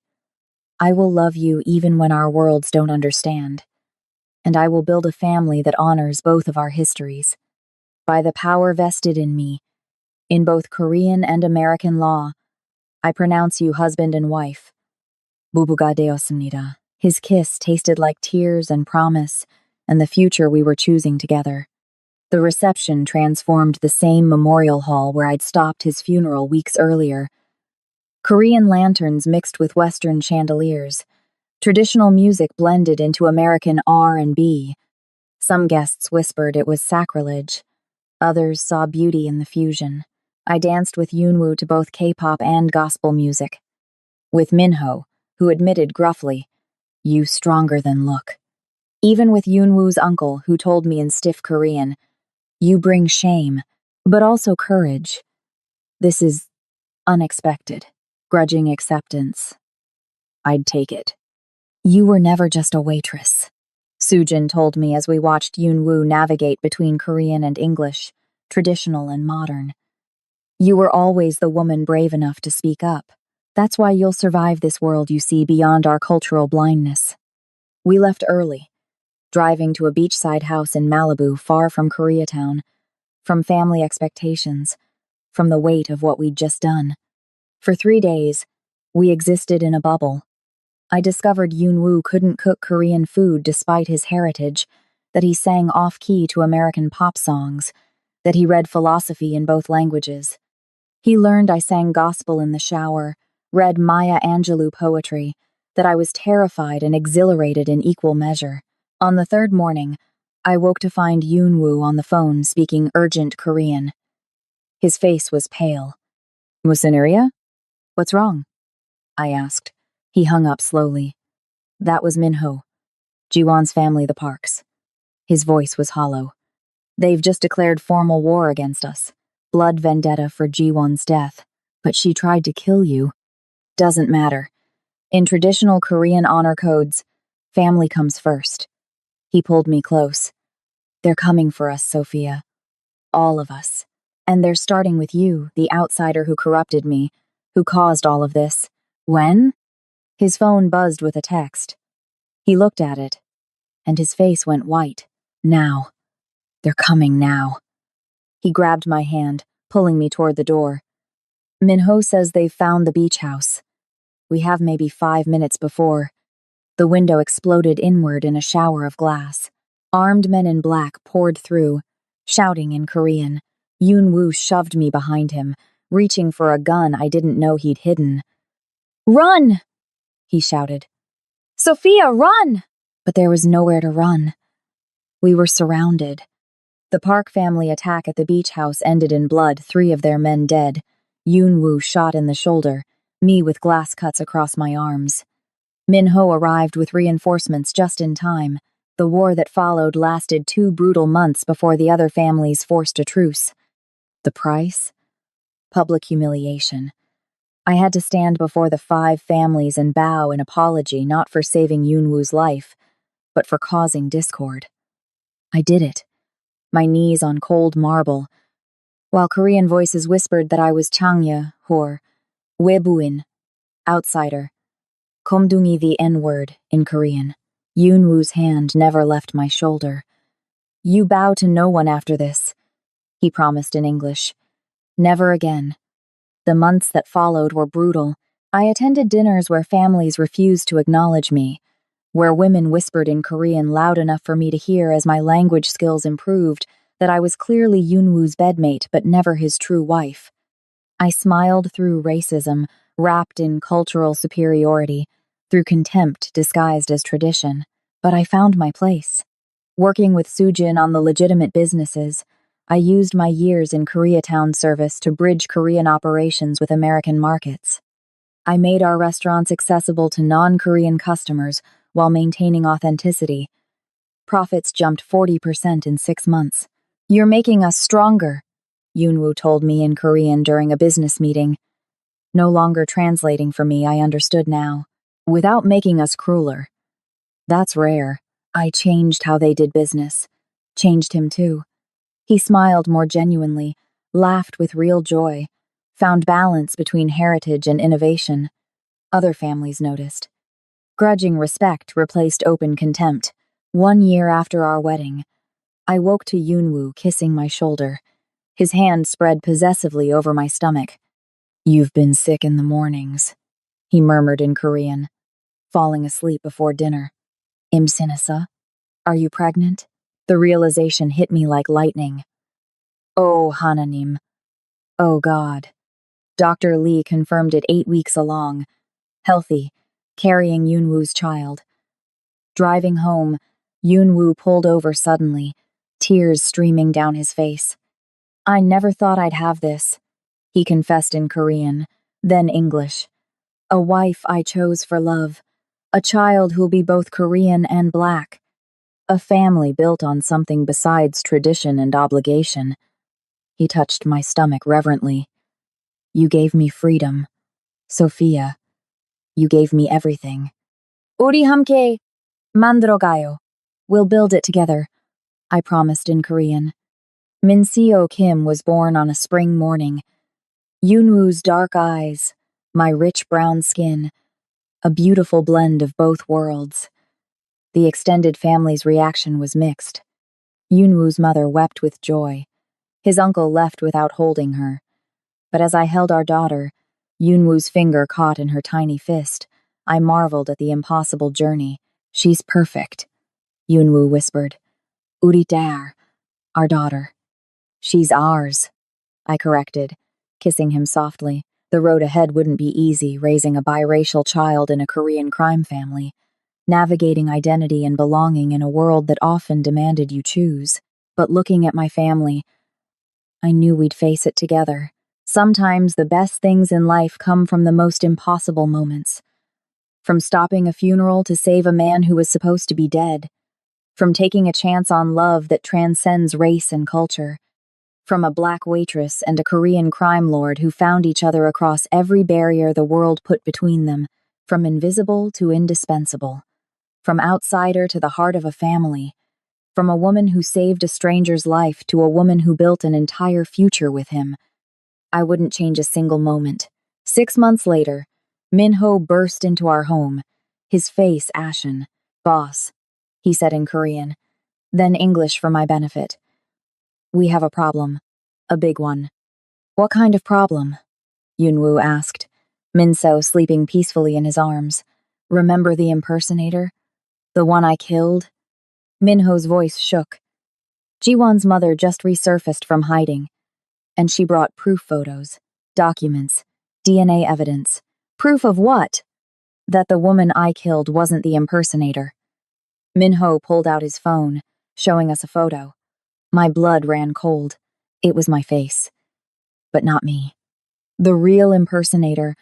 Speaker 1: I will love you even when our worlds don't understand. And I will build a family that honors both of our histories. By the power vested in me, in both Korean and American law, I pronounce you husband and wife. 부부가 되었습니다. His kiss tasted like tears and promise, and the future we were choosing together. The reception transformed the same memorial hall where I'd stopped his funeral weeks earlier. Korean lanterns mixed with Western chandeliers. Traditional music blended into American R&B. Some guests whispered it was sacrilege. Others saw beauty in the fusion. I danced with Yoon-woo to both K-pop and gospel music. With Minho, who admitted gruffly, "You stronger than look." Even with Yoon-woo's uncle, who told me in stiff Korean, "You bring shame, but also courage." This is unexpected, grudging acceptance. I'd take it. "You were never just a waitress," Sujin told me as we watched Yoon-woo navigate between Korean and English, traditional and modern. "You were always the woman brave enough to speak up. That's why you'll survive this world you see beyond our cultural blindness." We left early, driving to a beachside house in Malibu far from Koreatown, from family expectations, from the weight of what we'd just done. For 3 days, we existed in a bubble. I discovered Yoon-woo couldn't cook Korean food despite his heritage, that he sang off-key to American pop songs, that he read philosophy in both languages. He learned I sang gospel in the shower, read Maya Angelou poetry, that I was terrified and exhilarated in equal measure. On the 3rd morning, I woke to find Yoon-woo on the phone speaking urgent Korean. His face was pale. "무슨 What's wrong?" I asked. He hung up slowly. That was Minho, Jiwon's family, the Parks. His voice was hollow. "They've just declared formal war against us. Blood vendetta for Jiwon's death. But she tried to kill you." "Doesn't matter. In traditional Korean honor codes, family comes first." He pulled me close. "They're coming for us, Sophia. All of us. And they're starting with you, the outsider who corrupted me, who caused all of this. When? His phone buzzed with a text. He looked at it, and his face went white. Now. They're coming now. He grabbed my hand, pulling me toward the door. Minho says they've found the beach house. We have maybe 5 minutes before. The window exploded inward in a shower of glass. Armed men in black poured through, shouting in Korean. Yoon-woo shoved me behind him, reaching for a gun I didn't know he'd hidden. "Run!" he shouted. "Sophia, run!" But there was nowhere to run. We were surrounded. The Park family attack at the beach house ended in blood, 3 of their men dead. Yoon-woo shot in the shoulder, me with glass cuts across my arms. Minho arrived with reinforcements just in time. The war that followed lasted 2 brutal months before the other families forced a truce. The price? Public humiliation. I had to stand before the 5 families and bow in apology not for saving Yoon-woo's life, but for causing discord. I did it, my knees on cold marble, while Korean voices whispered that I was Changya, or Webuin, outsider. Komdungi, the N-word in Korean. Yoon-woo's hand never left my shoulder. "You bow to no one after this," he promised in English. Never again. The months that followed were brutal. I attended dinners where families refused to acknowledge me, where women whispered in Korean loud enough for me to hear as my language skills improved that I was clearly Yoon-woo's bedmate but never his true wife. I smiled through racism, wrapped in cultural superiority, through contempt disguised as tradition, but I found my place. Working with Soojin on the legitimate businesses, I used my years in Koreatown service to bridge Korean operations with American markets. I made our restaurants accessible to non-Korean customers while maintaining authenticity. Profits jumped 40% in 6 months. "You're making us stronger," Yoon-woo told me in Korean during a business meeting. No longer translating for me, I understood now. "Without making us crueler." That's rare. I changed how they did business. Changed him too. He smiled more genuinely, laughed with real joy, found balance between heritage and innovation. Other families noticed. Grudging respect replaced open contempt. 1 year after our wedding, I woke to Yoon-woo kissing my shoulder. His hand spread possessively over my stomach. "You've been sick in the mornings," he murmured in Korean, falling asleep before dinner. "Imsinasa? Are you pregnant?" The realization hit me like lightning. Oh, Hananim. Oh, God. Dr. Lee confirmed it 8 weeks along. Healthy, carrying Yoon-woo's child. Driving home, Yoon-woo pulled over suddenly, tears streaming down his face. "I never thought I'd have this," he confessed in Korean, then English. "A wife I chose for love. A child who'll be both Korean and black. A family built on something besides tradition and obligation." He touched my stomach reverently. "You gave me freedom. Sophia, you gave me everything." "우리 함께 만들어가요. We'll build it together," I promised in Korean. Min Seo Kim was born on a spring morning. Yoon-woo's dark eyes, my rich brown skin, a beautiful blend of both worlds. The extended family's reaction was mixed. Yoon-woo's mother wept with joy. His uncle left without holding her. But as I held our daughter, Yoon-woo's finger caught in her tiny fist, I marveled at the impossible journey. "She's perfect," Yoon-woo whispered. "우리 딸, our daughter." "She's ours," I corrected, kissing him softly. The road ahead wouldn't be easy, raising a biracial child in a Korean crime family, navigating identity and belonging in a world that often demanded you choose. But looking at my family, I knew we'd face it together. Sometimes the best things in life come from the most impossible moments. From stopping a funeral to save a man who was supposed to be dead. From taking a chance on love that transcends race and culture. From a black waitress and a Korean crime lord who found each other across every barrier the world put between them. From invisible to indispensable. From outsider to the heart of a family. From a woman who saved a stranger's life to a woman who built an entire future with him. I wouldn't change a single moment. 6 months later, Minho burst into our home, his face ashen. "Boss," he said in Korean, then English for my benefit. "We have a problem. A big one." "What kind of problem?" Yunwoo asked, Minso sleeping peacefully in his arms. "Remember the impersonator? The one I killed?" Minho's voice shook. Jiwon's mother just resurfaced from hiding, and she brought proof photos, documents, DNA evidence. Proof of what? That the woman I killed wasn't the impersonator. Minho pulled out his phone, showing us a photo. My blood ran cold. It was my face. But not me. The real impersonator,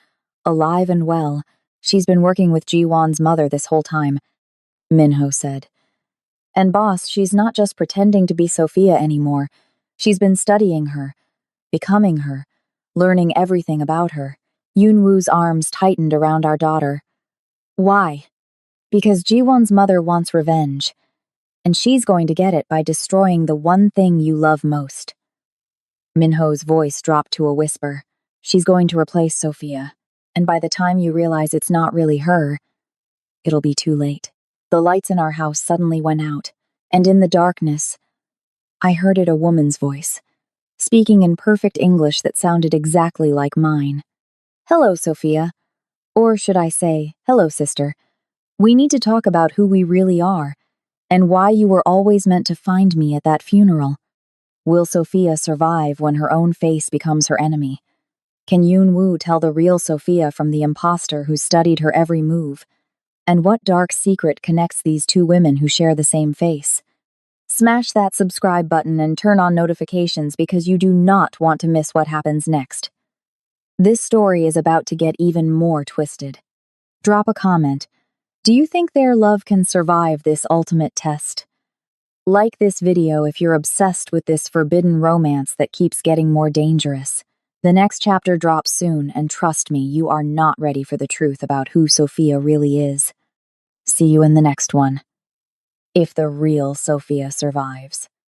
Speaker 1: alive and well. She's been working with Jiwon's mother this whole time, Minho said. And boss, she's not just pretending to be Sophia anymore. She's been studying her, becoming her, learning everything about her. Yunwoo's arms tightened around our daughter. Why? Because Jiwon's mother wants revenge, and she's going to get it by destroying the one thing you love most. Minho's voice dropped to a whisper. She's going to replace Sophia, and by the time you realize it's not really her, it'll be too late. The lights in our house suddenly went out, and in the darkness, I heard a woman's voice, speaking in perfect English that sounded exactly like mine. "Hello, Sophia. Or should I say, hello, sister. We need to talk about who we really are, and why you were always meant to find me at that funeral. Will Sophia survive when her own face becomes her enemy? Can Yunwoo tell the real Sophia from the imposter who studied her every move? And what dark secret connects these two women who share the same face? Smash that subscribe button and turn on notifications because you do not want to miss what happens next. This story is about to get even more twisted. Drop a comment. Do you think their love can survive this ultimate test? Like this video if you're obsessed with this forbidden romance that keeps getting more dangerous. The next chapter drops soon, and trust me, you are not ready for the truth about who Sophia really is. See you in the next one. If the real Sophia survives.